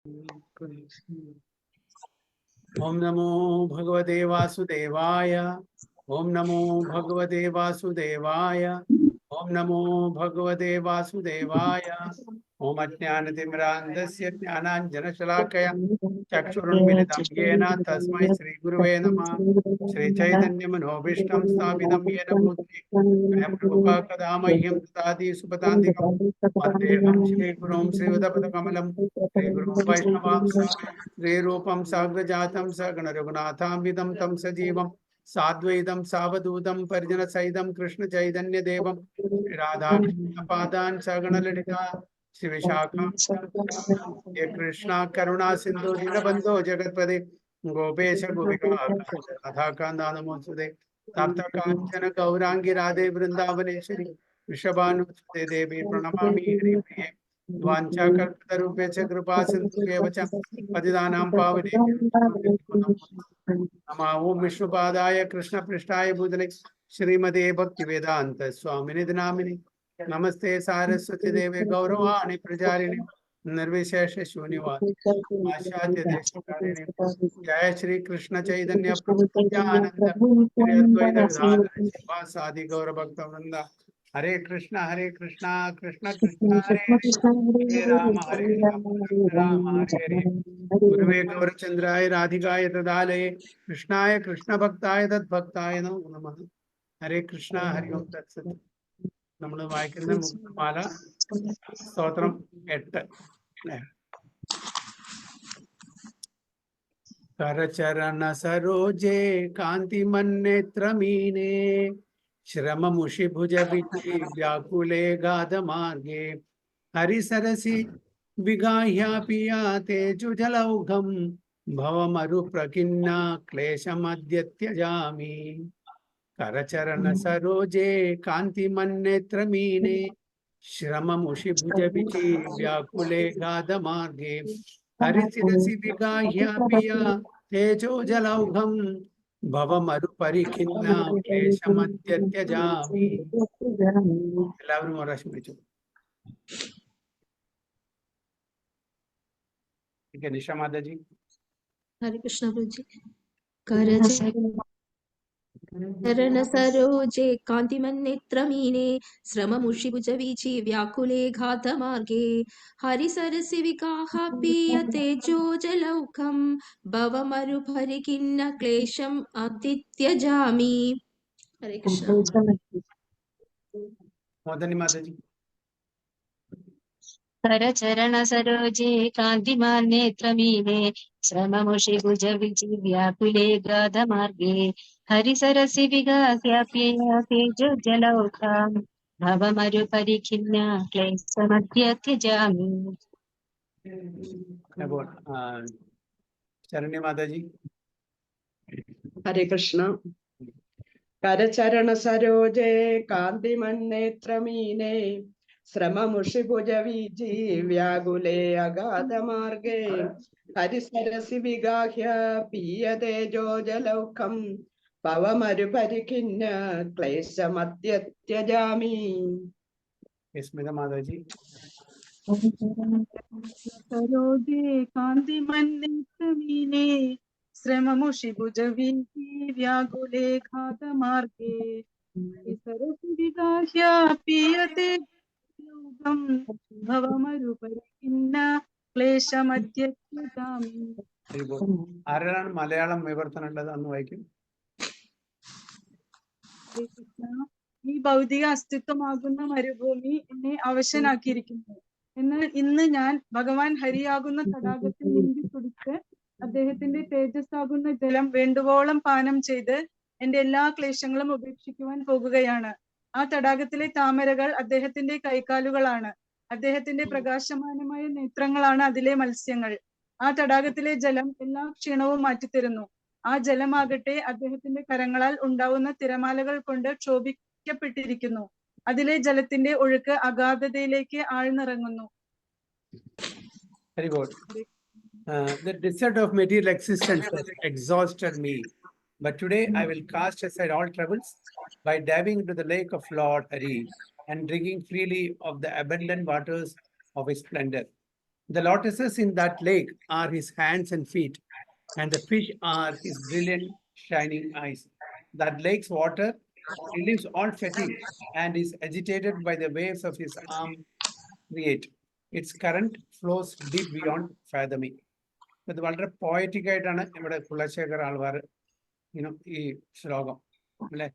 ओम नमो भगवते वासुदेवाय। ओम नमो भगवते वासुदेवाय। ओम नमो भगवते वासुदेवाय। ओम अज्ञानतिमिरान्धस्य ज्ञानाञ्जनशलाकया चक्षुरुन्मिलितं येन तस्मै श्रीगुरुवे नमः। श्रीचैतन्यमनोभीष्टं स्थापितं येन भूतले स्वयं रूपा कदा मह्यं ददाति सुपदान्तिकं वन्देऽहं श्रीगुरुं श्रीयुतपदकमलं श्रीगुरुं वैष्णवांश्चापि श्रीरूपं साग्रजातं सगणरघुनाथान्वितं तं सजीवं साद्वैतं सावधूतं परिजनसहितं कृष्णचैतन्यदेवं राधाकृष्णपादान् सगणललिता श्रीविशाखा ये कृष्णा करुणा सिंधु दीनबंधो जगत्पदे गोपेश गोपिका राधाकांता नमोस्तुते तप्त कांचन गौरांगी राधे वृंदावनेश्वरी वृषभानुसुते देवी प्रणमामि हरिप्रिये वाञ्छाकल्पतरुभ्यश्च कृपा सिन्धुभ्येव च पतितानां पावनेभ्यो नमः। ओं विष्णुपादाय कृष्णपृष्ठाय भूतले श्रीमते भक्तिवेदान्त स्वामिने नामिने नमस्ते सारस्वती देवे गौरवाणि प्रचारिणे निर्विशेष शून्यवादी आशाद्य देशकारिणे जय श्री कृष्ण चैतन्य प्रभु नित्यानंद श्री अद्वैत गदाधर श्रीवासादि गौर भक्त वृंद हरे कृष्णा कृष्ण कृष्ण हरे हरे हरे राम राम हरे हरे गुरुवे गौरचंद्राय राधिकाय तदालये कृष्णाय कृष्ण भक्ताय तद्भक्ताय नमो नमः। हरे कृष्णा हरि ओम तत्सत्. നമ്മൾ വായിക്കുന്ന മുക്തമാല സ്തോത്രം 8. करचरण सरोजे कांति मन्नेत्र मीने श्रम मुषि भुज विचि व्याकुले गाध मार्गे हरिसरसि विगाह्या पिया तेजुजलौघम भवमरु प्रकिन्ना क्लेशमद्य त्यजामि। करचरण सरोजे कांति मन्नेत्र मीने श्रम मुषि भुज विचि व्याकुले गाध मार्गे हरिशिरसि विगाह्या पिया तेजो जलौघम ഭവമരുപരിഖിന്ന ക്ലേശമത്യജാമി. എല്ലാവരും പ്രാവശ്യം വെച്ചു. നിഷ മാതാജി. हरे कृष्ण प्रभु जी। करचरण सरोजे कान्तिमन्नेत्रमीने श्रममुषिभुजवीचि व्याकुले घातमार्गे हरिसरसि विकाः पीयते जोजलौकं भवमरुपरिखिन्न क्लेशम् अतित्यजामि। हरे कृष्ण। मदनी माताजी. करचरण सरोजे कान्तिमान्नेत्रमीने श्रममुषिभुज विचि व्याकुले गाधमार्गे हरिसरसि विगाह्याप्यया तेजोजलौघां भवमरुपरिखिन्न क्लेशमद्य त्यजामि। शरण्य माताजी. हरे कृष्ण. करचरण सरोजे कान्तिमन्नेत्रमीने श्रममुषिभुजवीचि व्याकुले अगाध मार्गे हरिसरसि विगाह्य पीयते जोजलौकं भवमरुपरिखिन्न क्लेशमद्य त्यजामि। स्मिता माताजी. सरोजे कान्तिमन्नेत्रमीने श्रममुषिभुजवीचि व्याकुले घातमार्गे हरिसरसि विगाह्य पीयते जोजलौघं भवमरुपरिखिन्न क्लेशमद्य त्यजामि. ആരാണ് മലയാളം വിവർത്തനം ഉള്ളത്? അന്ന് വായിക്കും. ഈ ഭൗതിക അസ്തിത്വമാകുന്ന മരുഭൂമി എന്നെ അവശനാക്കിയിരിക്കുന്നു. എന്നാൽ ഇന്ന് ഞാൻ ഭഗവാൻ ഹരിയാകുന്ന തടാകത്തിൽ നീന്തി കുടിച്ച് അദ്ദേഹത്തിന്റെ തേജസ്സാകുന്ന ജലം വേണ്ടുവോളം പാനം ചെയ്ത് എന്റെ എല്ലാ ക്ലേശങ്ങളും ഉപേക്ഷിക്കുവാൻ പോകുകയാണ്. ആ തടാകത്തിലെ താമരകൾ അദ്ദേഹത്തിന്റെ കൈകാലുകളാണ്. അദ്ദേഹത്തിന്റെ പ്രകാശമാനമായ നേത്രങ്ങളാണ് അതിലെ മത്സ്യങ്ങൾ. ആ തടാകത്തിലെ ജലം എല്ലാ ക്ഷീണവും മാറ്റിത്തരുന്നു. ആ ജലമാകട്ടെ അദ്ദേഹത്തിന്റെ കരങ്ങളാൽ ഉണ്ടാവുന്ന തിരമാലകൾ കൊണ്ട് ക്ഷോഭിക്കപ്പെട്ടിരിക്കുന്നു. അതിലെ ജലത്തിന്റെ ഒഴുക്ക് അഗാധതയിലേക്ക് ആഴ്ന്നിറങ്ങുന്നു. Very good. The desert of material existence has exhausted me, but today I will cast aside all troubles by diving into the lake of Lord Hari and drinking freely of the abundant waters of his splendor. The lotuses in that lake are his hands and feet, and the fish are his brilliant shining eyes. That lake's water relieves all fatigue and is agitated by the waves of his arm create. Its current flows deep beyond fathoming. ഇത് വളരെ poetic ആയിട്ടാണ് ഇവിടെ കുലശേഖർ ആൾവാർ ഈ ശ്ലോകം അല്ലെ,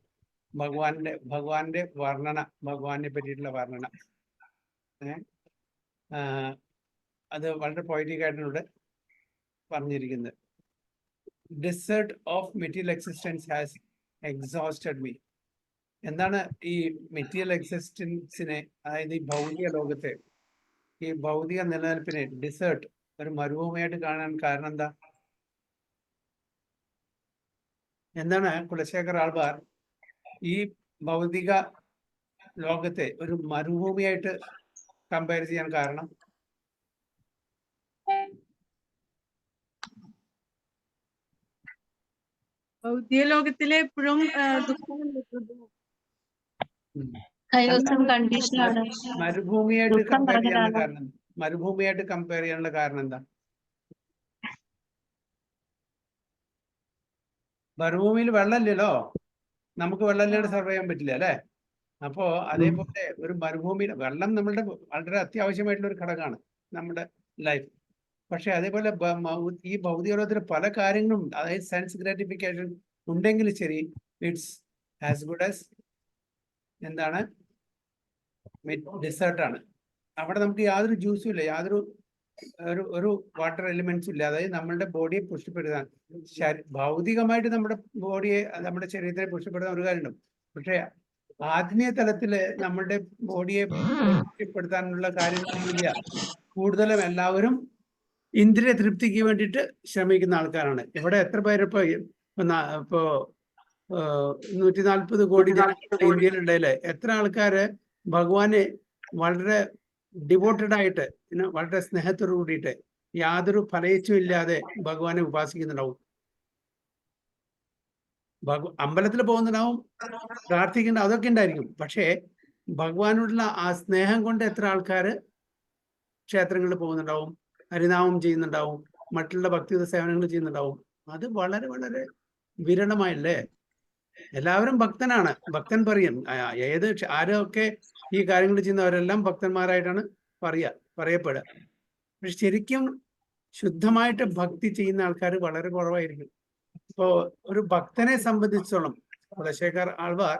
ഭഗവാന്റെ വർണ്ണന, ഭഗവാനെ പറ്റിയിട്ടുള്ള വർണ്ണന അത് വളരെ പോയറ്റിക് ആയിട്ടാണ് ഇവിടെ പറഞ്ഞിരിക്കുന്നത്. Desert of material existence has exhausted me. എന്താണ് ഈ മെറ്റീരിയൽ എക്സിസ്റ്റൻസിനെ, അതായത് ഈ ഭൗതിക ലോകത്തെ, ഈ ഭൗതിക നിലനിൽപ്പിനെ ഡിസേർട്ട്, ഒരു മരുഭൂമിയായിട്ട് കാണാൻ കാരണം എന്താ? എന്താണ് കുലശേഖർ ആൾവാർ ഈ ഭൗതിക ലോകത്തെ ഒരു മരുഭൂമിയായിട്ട് കമ്പയർ ചെയ്യാൻ കാരണം? ഭൗതിക ലോകത്തിലെ എപ്പോഴും ദുഃഖമല്ലേ പ്രഭു? കയോസും കണ്ടീഷനാണ്. മരുഭൂമിയായിട്ട് ദുഃഖം കമ്പയർ ചെയ്യാനുള്ള പറഞ്ഞതാണ്. കാരണം, മരുഭൂമിയായിട്ട് കമ്പയർ ചെയ്യാനുള്ള കാരണം എന്താ? മരുഭൂമിയിൽ വെള്ളമില്ലല്ലോ, നമുക്ക് വെള്ളമില്ലാതെ സർവൈവ് ചെയ്യാൻ പറ്റില്ല അല്ലെ. അപ്പോ അതേപോലെ ഒരു മരുഭൂമിയിൽ വെള്ളം നമ്മളുടെ വളരെ അത്യാവശ്യമായിട്ടുള്ള ഒരു ഘടകമാണ് നമ്മുടെ ലൈഫ്. പക്ഷെ അതേപോലെ ഈ ഭൗതിക ലോകത്തിൽ പല കാര്യങ്ങളും, അതായത് സെൻസ് ഗ്രാറ്റിഫിക്കേഷൻ ഉണ്ടെങ്കിൽ ശരി, ഇറ്റ്സ് ആസ് ഗുഡ് ആസ് എന്താണ് ഡിസേർട്ടാണ്. അവിടെ നമുക്ക് യാതൊരു ജ്യൂസും ഇല്ല, യാതൊരു ഒരു വാട്ടർ എലിമെന്റ്സും ഇല്ല. അതായത് നമ്മളുടെ ബോഡിയെ പുഷ്ടിപ്പെടുത്താൻ, ഭൗതികമായിട്ട് നമ്മുടെ ബോഡിയെ, നമ്മുടെ ശരീരത്തെ പുഷ്ടിപ്പെടുത്താൻ ഒരു കാര്യമുണ്ട്. പക്ഷെ ആത്മീയ തലത്തില് നമ്മളുടെ ബോഡിയെ പുഷ്ടിപ്പെടുത്താനുള്ള കാര്യങ്ങളില്ല. കൂടുതലും എല്ലാവരും ഇന്ദ്രിയ തൃപ്തിക്ക് വേണ്ടിയിട്ട് ശ്രമിക്കുന്ന ആൾക്കാരാണ്. ഇവിടെ എത്ര പേര് ഇപ്പോ 140 കോടി ജനങ്ങൾ ഇന്ത്യയിലുണ്ടല്ലേ, എത്ര ആൾക്കാര് ഭഗവാനെ വളരെ ഡിവോട്ടഡ് ആയിട്ട്, വളരെ സ്നേഹത്തോടു കൂടിയിട്ട്, യാതൊരു ഫലയിച്ചും ഇല്ലാതെ ഭഗവാനെ ഉപാസിക്കുന്നുണ്ടാവും. അമ്പലത്തിൽ പോകുന്നുണ്ടാവും, പ്രാർത്ഥിക്കുന്ന അതൊക്കെ ഉണ്ടായിരിക്കും. പക്ഷേ ഭഗവാനോടുള്ള ആ സ്നേഹം കൊണ്ട് എത്ര ആൾക്കാര് ക്ഷേത്രങ്ങളിൽ പോകുന്നുണ്ടാവും, ഹരിനാമം ചെയ്യുന്നുണ്ടാവും, മറ്റുള്ള ഭക്തിയുത സേവനങ്ങൾ ചെയ്യുന്നുണ്ടാവും. അത് വളരെ വളരെ വിരളമായല്ലേ. എല്ലാവരും ഭക്തനാണ്, ഭക്തൻ പറയും. ആരൊക്കെ ഈ കാര്യങ്ങൾ ചെയ്യുന്നവരെല്ലാം ഭക്തന്മാരായിട്ടാണ് പറയപ്പെടുക. പക്ഷെ ശരിക്കും ശുദ്ധമായിട്ട് ഭക്തി ചെയ്യുന്ന ആൾക്കാർ വളരെ കുറവായിരിക്കും. ഇപ്പോ ഒരു ഭക്തനെ സംബന്ധിച്ചോളം കുലശേഖർ ആൾവാർ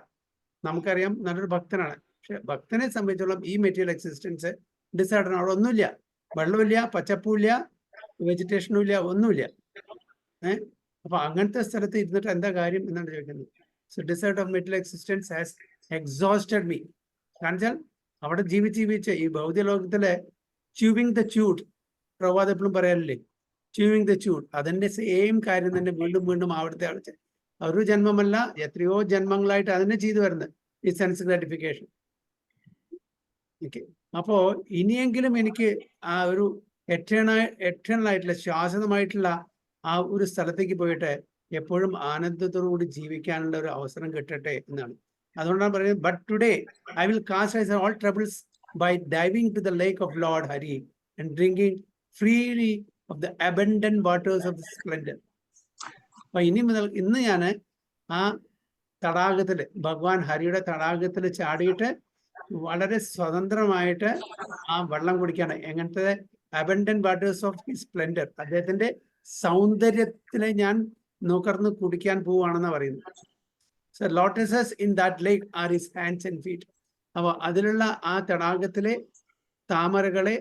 നമുക്കറിയാം നല്ലൊരു ഭക്തനാണ്. പക്ഷെ ഭക്തനെ സംബന്ധിച്ചോളം ഈ മെറ്റീരിയൽ എക്സിസ്റ്റൻസ് ഡിസൈഡാണ്. അവിടെ ഒന്നുമില്ല, വെള്ളമില്ല, പച്ചപ്പുമില്ല, വെജിറ്റേഷനും ഇല്ല, ഒന്നുമില്ല. അപ്പൊ അങ്ങനത്തെ സ്ഥലത്ത് ഇരുന്നിട്ട് എന്താ കാര്യം എന്നാണ് ചോദിക്കുന്നത്. So dessert of material existence has exhausted me. കാരണം വെച്ചാൽ അവിടെ ജീവിച്ച് ഈ ഭൗതിക ലോകത്തിലെ ച്യൂവിങ് ദ ച്യൂഡ്, പ്രഭാത് എപ്പോഴും പറയാറില്ലേ, ച്യൂവിങ് ദ ച്യൂഡ്, അതിന്റെ സെയിം കാര്യം തന്നെ വീണ്ടും വീണ്ടും ആവർത്തി ഒരു ജന്മമല്ല, എത്രയോ ജന്മങ്ങളായിട്ട് അതിനെ ചെയ്തു വരുന്നത് ഈ സെൻസ് ഗ്രാറ്റിഫിക്കേഷൻ. ഓക്കെ, അപ്പോ ഇനിയെങ്കിലും എനിക്ക് ആ ഒരു എറ്റേണൽ ആയിട്ടുള്ള ശാശ്വതമായിട്ടുള്ള ആ ഒരു സ്ഥലത്തേക്ക് പോയിട്ട് എപ്പോഴും ആനന്ദത്തോടുകൂടി ജീവിക്കാനുള്ള ഒരു അവസരം കിട്ടട്ടെ എന്നാണ്. അതുകൊണ്ടാണ് പറയുന്നത്, but today I will cast aside all troubles by diving to the lake of Lord Hari and drinking freely of the abundant waters of the splendor. അപ്പൊ ഇന്ന് ഞാൻ ആ തടാകത്തില്, ഭഗവാൻ ഹരിയുടെ തടാകത്തിൽ ചാടിയിട്ട് വളരെ സ്വതന്ത്രമായിട്ട് ആ വെള്ളം കുടിക്കാണ്. എങ്ങനത്തെ abundant waters of his splendour, അദ്ദേഹത്തിന്റെ സൗന്ദര്യത്തിലെ ഞാൻ നുകർന്ന് കുടിക്കാൻ പോവുകയാണെന്ന് പറയുന്നു. So lotuses in that lake are his hands and feet. അപ്പോൾ അതിലുള്ള ആ തടാകത്തിലെ താമരകളെ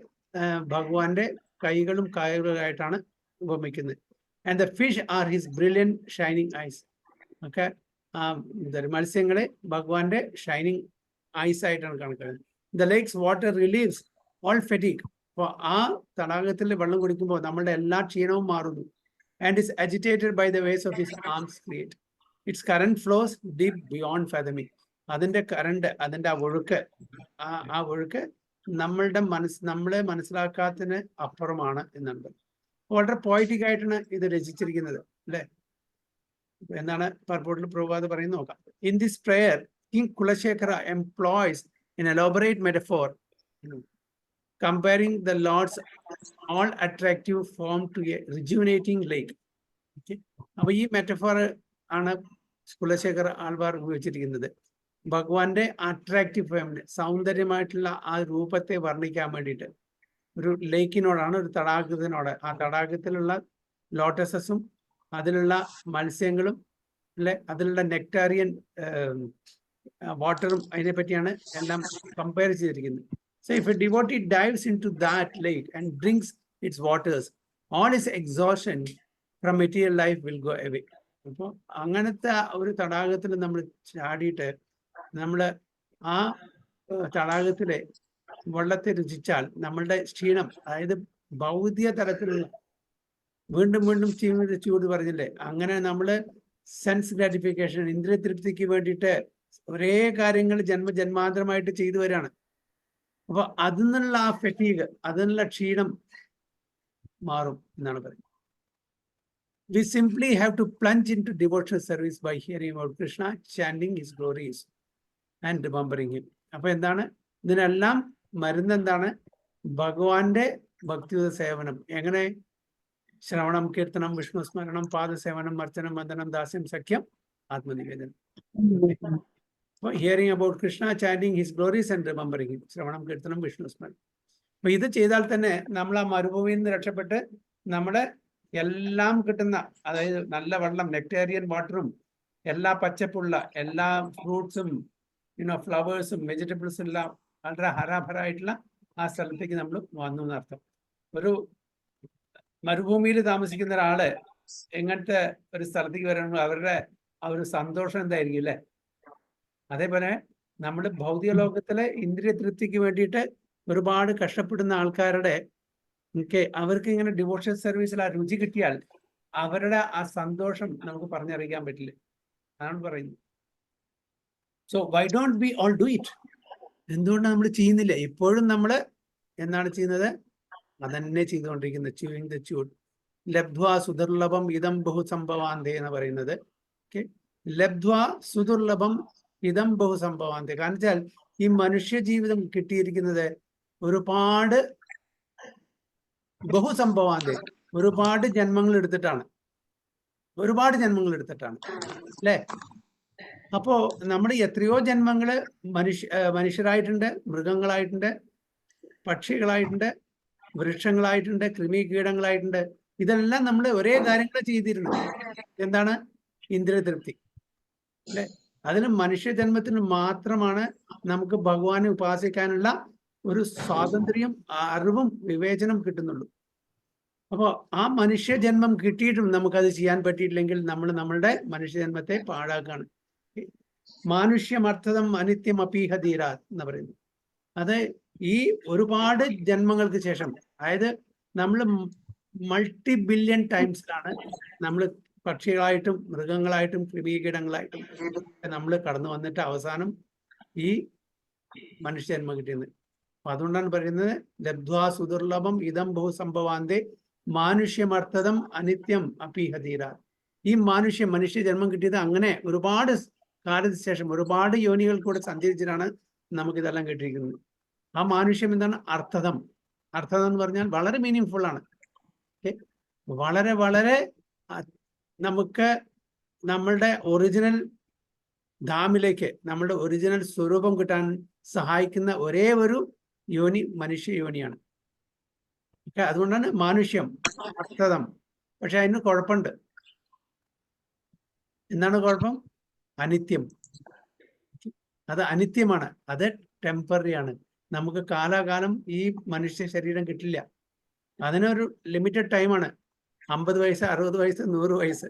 ഭഗവാന്റെ കൈകളും കാലുകളായിട്ടാണ് ഉപമിക്കുന്നത്. And the fish are his brilliant shining eyes. ഒക്കെ മത്സ്യങ്ങളെ ഭഗവാന്റെ ഷൈനിങ് ഐസ് ആയിട്ടാണ് കണക്കാക്കുന്നത്. The lakes water relieves all fatigue. അപ്പോൾ ആ തടാകത്തിൽ വെള്ളം കുടിക്കുമ്പോൾ നമ്മളുടെ എല്ലാ ക്ഷീണവും മാറുന്നു. And is agitated by the vase of his arms create. Its current flows deep beyond fathoming. അതിന്റെ കറണ്ട്, അതിന്റെ ആ ഒഴുക്ക് നമ്മളെ മനസ്സിലാക്കാത്തതിന് അപ്പുറമാണ് എന്നുണ്ട്. വളരെ പോയിറ്റിക് ആയിട്ടാണ് ഇത് രചിച്ചിരിക്കുന്നത് അല്ലെ. എന്താണ് പർപ്പോട്ടിൽ പ്രഭാത് പറയുന്നത് നോക്കാം. In this prayer King Kulashekara employs an elaborate metaphor comparing the Lord's all attractive form to a rejuvenating lake. Okay. അപ്പൊ ഈ മെറ്റഫോർ ആണ് കുലശേഖർ ആൾവാർ ഉപയോഗിച്ചിരിക്കുന്നത്. ഭഗവാന്റെ അട്രാക്റ്റീവ് ഫേമിന്, സൗന്ദര്യമായിട്ടുള്ള ആ രൂപത്തെ വർണ്ണിക്കാൻ വേണ്ടിയിട്ട് ഒരു ലേക്കിനോടാണ്, ഒരു തടാകത്തിനോട്. ആ തടാകത്തിലുള്ള ലോട്ടസസും അതിലുള്ള മത്സ്യങ്ങളും അതിലുള്ള നെക്ടാറിയൻ വാട്ടറും അതിനെ പറ്റിയാണ് എല്ലാം കമ്പയർ ചെയ്തിരിക്കുന്നത്. So if a devotee dives into that lake and drinks its waters, all his exhaustion from material life will go away. അപ്പോൾ അങ്ങനത്തെ ഒരു തടാകത്തിൽ നമ്മൾ ചാടിയിട്ട് നമ്മൾ ആ തടാകത്തിലെ വെള്ളത്തെ രുചിച്ചാൽ നമ്മളുടെ ക്ഷീണം, അതായത് ഭൗതിക തലത്തിലുള്ള വീണ്ടും വീണ്ടും ചൂട് പറഞ്ഞില്ലേ, അങ്ങനെ നമ്മൾ സെൻസ് ഗ്രാറ്റിഫിക്കേഷൻ, ഇന്ദ്രിയ തൃപ്തിക്ക് വേണ്ടിയിട്ട് ഒരേ കാര്യങ്ങൾ ജന്മാന്തരമായിട്ട് ചെയ്തു വരികയാണ്. അപ്പൊ അതിൽ നിന്നുള്ള ആ ഫെറ്റീഗ്, അതിനുള്ള ക്ഷീണം മാറും എന്നാണ് പറയുന്നത്. We simply have to plunge into devotional service by hearing about Krishna, chanting his glories and remembering him. അപ്പൊ എന്താണ് ഇതിനെല്ലാം മരുന്ന്? എന്താണ്? ഭഗവാന്റെ ഭക്തിയുത സേവനം. എങ്ങനെ? ശ്രവണം, കീർത്തനം, വിഷ്ണു സ്മരണം, പാദസേവനം, അർച്ചനം, വന്ദനം, ദാസ്യം, സഖ്യം, ആത്മനിവേദനം. Hearing about Krishna, chanting his glories and remembering him. ശ്രവണം, കീർത്തനം, വിഷ്ണു സ്മരണം. അപ്പൊ ഇത് ചെയ്താൽ തന്നെ നമ്മൾ ആ മരുഭൂമിയിൽ നിന്ന് രക്ഷപ്പെട്ട് നമ്മുടെ എല്ലാം കിട്ടുന്ന, അതായത് നല്ല വെള്ളം, നെക്ടേറിയൻ വാട്ടറും, എല്ലാ പച്ചപ്പുള്ള എല്ലാ ഫ്രൂട്ട്സും ഫ്ലവേഴ്സും വെജിറ്റബിൾസും എല്ലാം വളരെ ഹരാഭരായിട്ടുള്ള ആ സ്ഥലത്തേക്ക് നമ്മൾ വന്നു എന്നർത്ഥം. ഒരു മരുഭൂമിയിൽ താമസിക്കുന്ന ഒരാള് എങ്ങനത്തെ ഒരു സ്ഥലത്തേക്ക് വരണമെങ്കിൽ അവരുടെ ആ ഒരു സന്തോഷം എന്തായിരിക്കും അല്ലേ? അതേപോലെ നമ്മുടെ ഭൗതിക ലോകത്തിലെ ഇന്ദ്രിയ തൃപ്തിക്ക് വേണ്ടിയിട്ട് ഒരുപാട് കഷ്ടപ്പെടുന്ന ആൾക്കാരുടെ അവർക്ക് ഇങ്ങനെ ഡിവോഷൻ സർവീസിൽ ആ രുചി കിട്ടിയാൽ അവരുടെ ആ സന്തോഷം നമുക്ക് പറഞ്ഞറിയിക്കാൻ പറ്റില്ല. അതാണ് പറയുന്നത്. So Y don't we all do it? എന്തുകൊണ്ട് നമ്മൾ ചെയ്യുന്നില്ല? ഇപ്പോഴും നമ്മൾ എന്താണ് ചെയ്യുന്നത്? അതന്നെ ചെയ്തുകൊണ്ടിരിക്കുന്നത്. ചൂയിങ് ദ ചൂട്. ലബ്ധ്വാ സുദുർലഭം ഇതം ബഹു സംഭവാന്തേ എന്ന് പറയുന്നത്. ലബ്ധ്വാ സുദുർലഭം ഇതം ബഹു സംഭവാന്തേ. കാരണം വെച്ചാൽ ഈ മനുഷ്യ ജീവിതം കിട്ടിയിരിക്കുന്നത് ഒരുപാട് ബഹുസംഭവാന്തേ, ഒരുപാട് ജന്മങ്ങൾ എടുത്തിട്ടാണ്, അല്ലേ? അപ്പോ നമ്മുടെ എത്രയോ ജന്മങ്ങള് മനുഷ്യരായിട്ടുണ്ട്, മൃഗങ്ങളായിട്ടുണ്ട്, പക്ഷികളായിട്ടുണ്ട്, വൃക്ഷങ്ങളായിട്ടുണ്ട്, കൃമികീടങ്ങളായിട്ടുണ്ട്. ഇതെല്ലാം നമ്മൾ ഒരേ കാര്യങ്ങൾ ചെയ്തിരുന്നു. എന്താണ്? ഇന്ദ്രിയ തൃപ്തി, അല്ലെ? അതിന് മനുഷ്യ ജന്മത്തിന് മാത്രമാണ് നമുക്ക് ഭഗവാനെ ഉപാസിക്കാനുള്ള ഒരു സ്വാതന്ത്ര്യം, അറിവും വിവേചനം കിട്ടുന്നുള്ളൂ. അപ്പോൾ ആ മനുഷ്യജന്മം കിട്ടിയിട്ടും നമുക്കത് ചെയ്യാൻ പറ്റിയിട്ടില്ലെങ്കിൽ നമ്മൾ നമ്മളുടെ മനുഷ്യജന്മത്തെ പാഴാക്കാണ്. മാനുഷ്യമർത്ഥതം അനിത്യം അപീഹതീരാ എന്ന് പറയുന്നു. അത് ഈ ഒരുപാട് ജന്മങ്ങൾക്ക് ശേഷം, അതായത് നമ്മൾ മൾട്ടി ബില്യൺ ടൈംസിലാണ് നമ്മൾ പക്ഷികളായിട്ടും മൃഗങ്ങളായിട്ടും കൃമികീടങ്ങളായിട്ടും നമ്മൾ കടന്നു വന്നിട്ട് അവസാനം ഈ മനുഷ്യജന്മം കിട്ടിയത്. അപ്പൊ അതുകൊണ്ടാണ് പറയുന്നത് ലബ്ധ്വാ സുദുർലഭം ഇതം ബഹു സംഭവാന്തേ മാനുഷ്യമർത്ഥതം അനിത്യം അപീഹതീര. ഈ മനുഷ്യ ജന്മം കിട്ടിയത് അങ്ങനെ ഒരുപാട് കാലത്തിന് ശേഷം ഒരുപാട് യോനികൾ കൂടെ സഞ്ചരിച്ചിട്ടാണ് നമുക്കിതെല്ലാം കിട്ടിയിരിക്കുന്നത്. ആ മാനുഷ്യം എന്താണ്? അർത്ഥതം. അർത്ഥതം എന്ന് പറഞ്ഞാൽ വളരെ മീനിങ് ഫുൾ ആണ്. വളരെ വളരെ നമുക്ക് നമ്മളുടെ ഒറിജിനൽ ധാമിലേക്ക്, നമ്മളുടെ ഒറിജിനൽ സ്വരൂപം കിട്ടാൻ സഹായിക്കുന്ന ഒരേ ഒരു യോനി മനുഷ്യ യോനിയാണ്. അതുകൊണ്ടാണ് മാനുഷ്യം അർത്ഥതം. പക്ഷെ അതിന് കുഴപ്പമുണ്ട്. എന്താണ് കുഴപ്പം? അനിത്യം. അത് അനിത്യമാണ്, അത് ടെമ്പററി ആണ്. നമുക്ക് കാലാകാലം ഈ മനുഷ്യ ശരീരം കിട്ടില്ല. അതിനൊരു ലിമിറ്റഡ് ടൈമാണ്. 50 വയസ്സ്, 60 വയസ്സ്, 100 വയസ്സ്,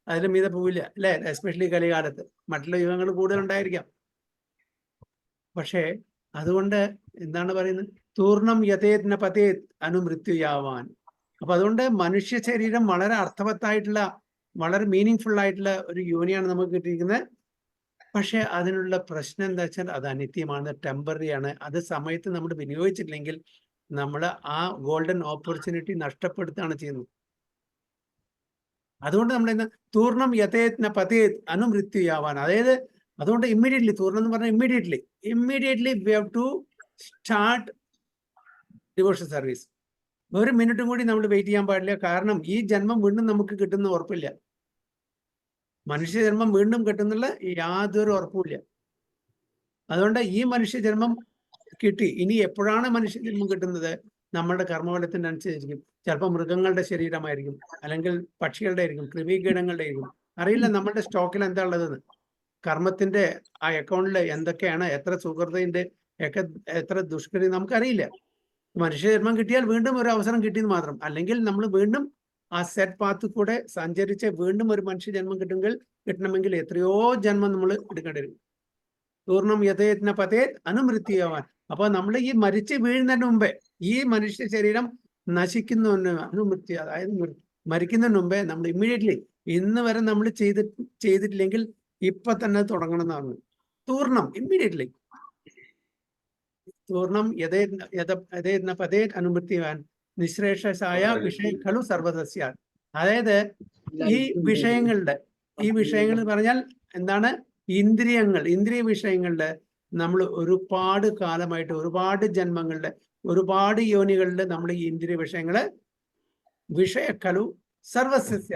അതിലും മീതെ പോവില്ല, അല്ലേ? എസ്പെഷ്യലി കലികാലത്ത്. മറ്റുള്ള യുഗങ്ങൾ കൂടുതലുണ്ടായിരിക്കാം. പക്ഷേ അതുകൊണ്ട് എന്താണ് പറയുന്നത്? തൂർണം യഥേത് ന പതേത് അനുമൃത്യുയാവാൻ. അപ്പൊ അതുകൊണ്ട് മനുഷ്യ ശരീരം വളരെ അർത്ഥവത്തായിട്ടുള്ള, വളരെ മീനിങ് ഫുൾ ആയിട്ടുള്ള ഒരു യോനിയാണ് നമുക്ക് കിട്ടിയിരിക്കുന്നത്. പക്ഷെ അതിനുള്ള പ്രശ്നം എന്താ വെച്ചാൽ അത് അനിത്യമാണ്, ടെമ്പററി ആണ്. അത് സമയത്ത് നമ്മൾ വിനിയോഗിച്ചില്ലെങ്കിൽ നമ്മൾ ആ ഗോൾഡൻ ഓപ്പർച്യൂണിറ്റി നഷ്ടപ്പെടുത്തുകയാണ് ചെയ്യുന്നത്. അതുകൊണ്ട് നമ്മൾ ഇന്ന് തൂർണം യഥേത് ന പതേത് അനുമൃത്യുയാവാൻ, അതായത് അതുകൊണ്ട് ഇമ്മീഡിയറ്റ്ലി, തൂർണം എന്ന് പറഞ്ഞാൽ immediately we have to start devotion service. ഒരു മിനിറ്റും കൂടി നമ്മൾ വെയിറ്റ് ചെയ്യാൻ പാടില്ല. കാരണം ഈ ജന്മം വീണ്ടും നമുക്ക് കിട്ടുന്ന ഉറപ്പില്ല. മനുഷ്യജന്മം വീണ്ടും കിട്ടുന്നുള്ള യാതൊരു ഉറപ്പുമില്ല. അതുകൊണ്ട് ഈ മനുഷ്യജന്മം കിട്ടി. ഇനി എപ്പോഴാണ് മനുഷ്യജന്മം കിട്ടുന്നത് നമ്മളുടെ കർമ്മഫലത്തിൻ്റെ അനുസരിച്ചിരിക്കും. ചിലപ്പോൾ മൃഗങ്ങളുടെ ശരീരമായിരിക്കും, അല്ലെങ്കിൽ പക്ഷികളുടെ ആയിരിക്കും, കൃമികീടങ്ങളുടെ ആയിരിക്കും. അറിയില്ല നമ്മളുടെ സ്റ്റോക്കിൽ എന്താ ഉള്ളതെന്ന്. കർമ്മത്തിന്റെ ആ അക്കൗണ്ടിൽ എന്തൊക്കെയാണ്, എത്ര സുഹൃത്തിന്റെ ഒക്കെ എത്ര ദുഷ്കൃതി നമുക്കറിയില്ല. മനുഷ്യജന്മം കിട്ടിയാൽ വീണ്ടും ഒരു അവസരം കിട്ടിയെന്ന് മാത്രം. അല്ലെങ്കിൽ നമ്മൾ വീണ്ടും ആ സെറ്റ് പാത്ത് കൂടെ സഞ്ചരിച്ച് വീണ്ടും ഒരു മനുഷ്യജന്മം കിട്ടണമെങ്കിൽ എത്രയോ ജന്മം നമ്മൾ എടുക്കേണ്ടി വരും. പൂർണ്ണം യഥേത്ന പതേ അനുമൃത്യാവാൻ. അപ്പൊ നമ്മൾ ഈ മരിച്ച് വീഴുന്നതിന് മുമ്പേ, ഈ മനുഷ്യ ശരീരം നശിക്കുന്നതിന് അനുമൃത്യ, അതായത് മരിക്കുന്നതിന് മുമ്പേ നമ്മൾ ഇമ്മീഡിയറ്റ്ലി ഇന്ന് വരെ നമ്മൾ ചെയ്തിട്ടില്ലെങ്കിൽ ഇപ്പൊ തന്നെ തുടങ്ങണം എന്നാണ്. പൂർണ്ണം ഇമ്മീഡിയറ്റ്ലി. പൂർണ്ണം യഥേത്ന പതേ അനുമൃത്യാൻ നിശ്രേഷസായ വിഷയങ്ങളു സർവസസ്യ. അതായത് ഈ വിഷയങ്ങൾ എന്ന് പറഞ്ഞാൽ എന്താണ്? ഇന്ദ്രിയ വിഷയങ്ങളുടെ നമ്മൾ ഒരുപാട് കാലമായിട്ട്, ഒരുപാട് ജന്മങ്ങളുടെ, ഒരുപാട് യോനികളിൽ നമ്മൾ ഈ ഇന്ദ്രിയ വിഷയക്കലു സർവസസ്യ,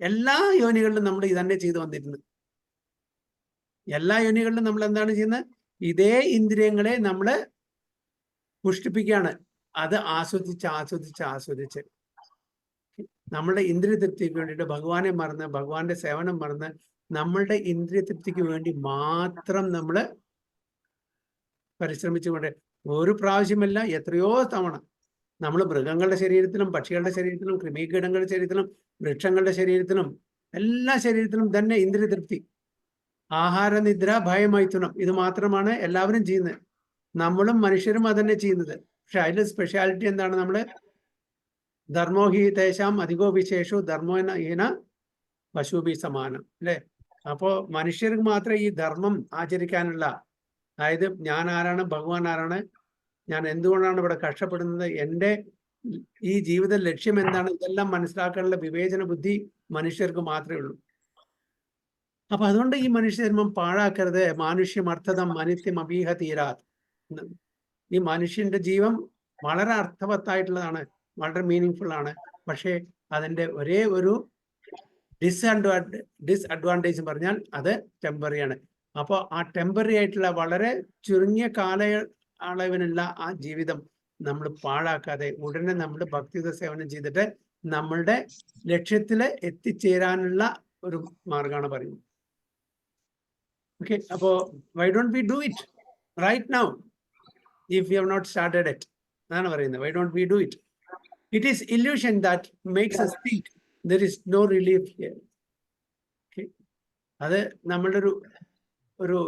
എല്ലാ യോനികളിലും നമ്മൾ ഇതന്നെ ചെയ്തു വന്നിരുന്നു. എല്ലാ യോനികളിലും നമ്മൾ എന്താണ് ചെയ്യുന്നത്? ഇതേ ഇന്ദ്രിയങ്ങളെ നമ്മൾ പുഷ്ടിപ്പിക്കുകയാണ്. അത് ആസ്വദിച്ച് നമ്മളുടെ ഇന്ദ്രിയ തൃപ്തിക്ക് വേണ്ടിയിട്ട് ഭഗവാനെ മറന്ന്, ഭഗവാന്റെ സേവനം മറന്ന്, നമ്മളുടെ ഇന്ദ്രിയ തൃപ്തിക്ക് വേണ്ടി മാത്രം നമ്മൾ പരിശ്രമിച്ചുകൊണ്ട് ഒരു പ്രാവശ്യമല്ല എത്രയോ തവണ നമ്മൾ മൃഗങ്ങളുടെ ശരീരത്തിലും, പക്ഷികളുടെ ശരീരത്തിലും, കൃമികീടങ്ങളുടെ ശരീരത്തിലും, വൃക്ഷങ്ങളുടെ ശരീരത്തിലും, എല്ലാ ശരീരത്തിലും തന്നെ ഇന്ദ്രിയ തൃപ്തി, ആഹാര, നിദ്ര, ഭയമൈഥുനം, ഇത് മാത്രമാണ് എല്ലാവരും ചെയ്യുന്നത്. നമ്മളും മനുഷ്യരും അതന്നെ ചെയ്യുന്നത്. പക്ഷെ അതിൽ സ്പെഷ്യാലിറ്റി എന്താണ്? നമ്മള് ധർമ്മോഹി തേശാം അധികോ വിശേഷോ ധർമ്മോന പശുഭി സമാനം, അല്ലെ? അപ്പോ മനുഷ്യർക്ക് മാത്രമേ ഈ ധർമ്മം ആചരിക്കാനുള്ള, അതായത് ഞാൻ ആരാണ്, ഭഗവാൻ ആരാണ്, ഞാൻ എന്തുകൊണ്ടാണ് ഇവിടെ കഷ്ടപ്പെടുന്നത്, എൻ്റെ ഈ ജീവിത ലക്ഷ്യം എന്താണ്, ഇതെല്ലാം മനസ്സിലാക്കാനുള്ള വിവേചന ബുദ്ധി മനുഷ്യർക്ക് മാത്രമേ ഉള്ളൂ. അപ്പൊ അതുകൊണ്ട് ഈ മനുഷ്യജന്മം പാഴാക്കരുത്. മാനുഷ്യമർത്ഥതം അനിത്യം അഭീഹ തീരാത്. ഈ മനുഷ്യന്റെ ജീവൻ വളരെ അർത്ഥവത്തായിട്ടുള്ളതാണ്, വളരെ മീനിങ് ആണ്. പക്ഷേ അതിൻ്റെ ഒരേ ഒരു ഡിസ്അഡ്വാൻറ്റേജ് പറഞ്ഞാൽ അത് ടെമ്പററിയാണ്. അപ്പോൾ ആ ടെമ്പററി ആയിട്ടുള്ള വളരെ ചുരുങ്ങിയ അളവിനുള്ള ആ ജീവിതം നമ്മൾ പാഴാക്കാതെ ഉടനെ നമ്മൾ ഭക്തിയുത സേവനം ചെയ്തിട്ട് നമ്മളുടെ ലക്ഷ്യത്തിൽ എത്തിച്ചേരാനുള്ള ഒരു മാർഗമാണ് പറയുന്നത്. ഓക്കെ, അപ്പോൾ why don't we do it right now if we have not started it? അതാണ് പറയുന്നത്. Why don't we do it? It is illusion that makes us think there is no relief here. Okay, അത് നമ്മളുടെ ഒരു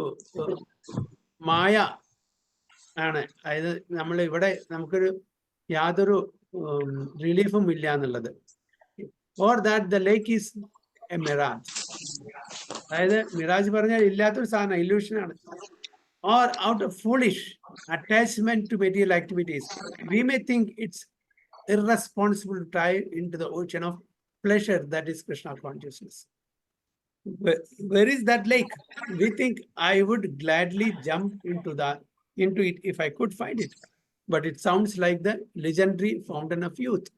മായ ആണ്. അതായത് നമ്മൾ ഇവിടെ നമുക്കൊരു യാതൊരു റിലീഫും ഇല്ല എന്നുള്ളത്. Or that the lake is a mirage. അതായത് മിറാജ് പറഞ്ഞാൽ ഇല്ലാത്തൊരു സാധനം, ഇല്യൂഷനാണ്. Or out of foolish attachment to material activities, we may think it's irresponsible to dive into the ocean of pleasure that is Krishna consciousness. Where is that lake? We think I would gladly jump into it if I could find it. But it sounds like the legendary fountain of youth.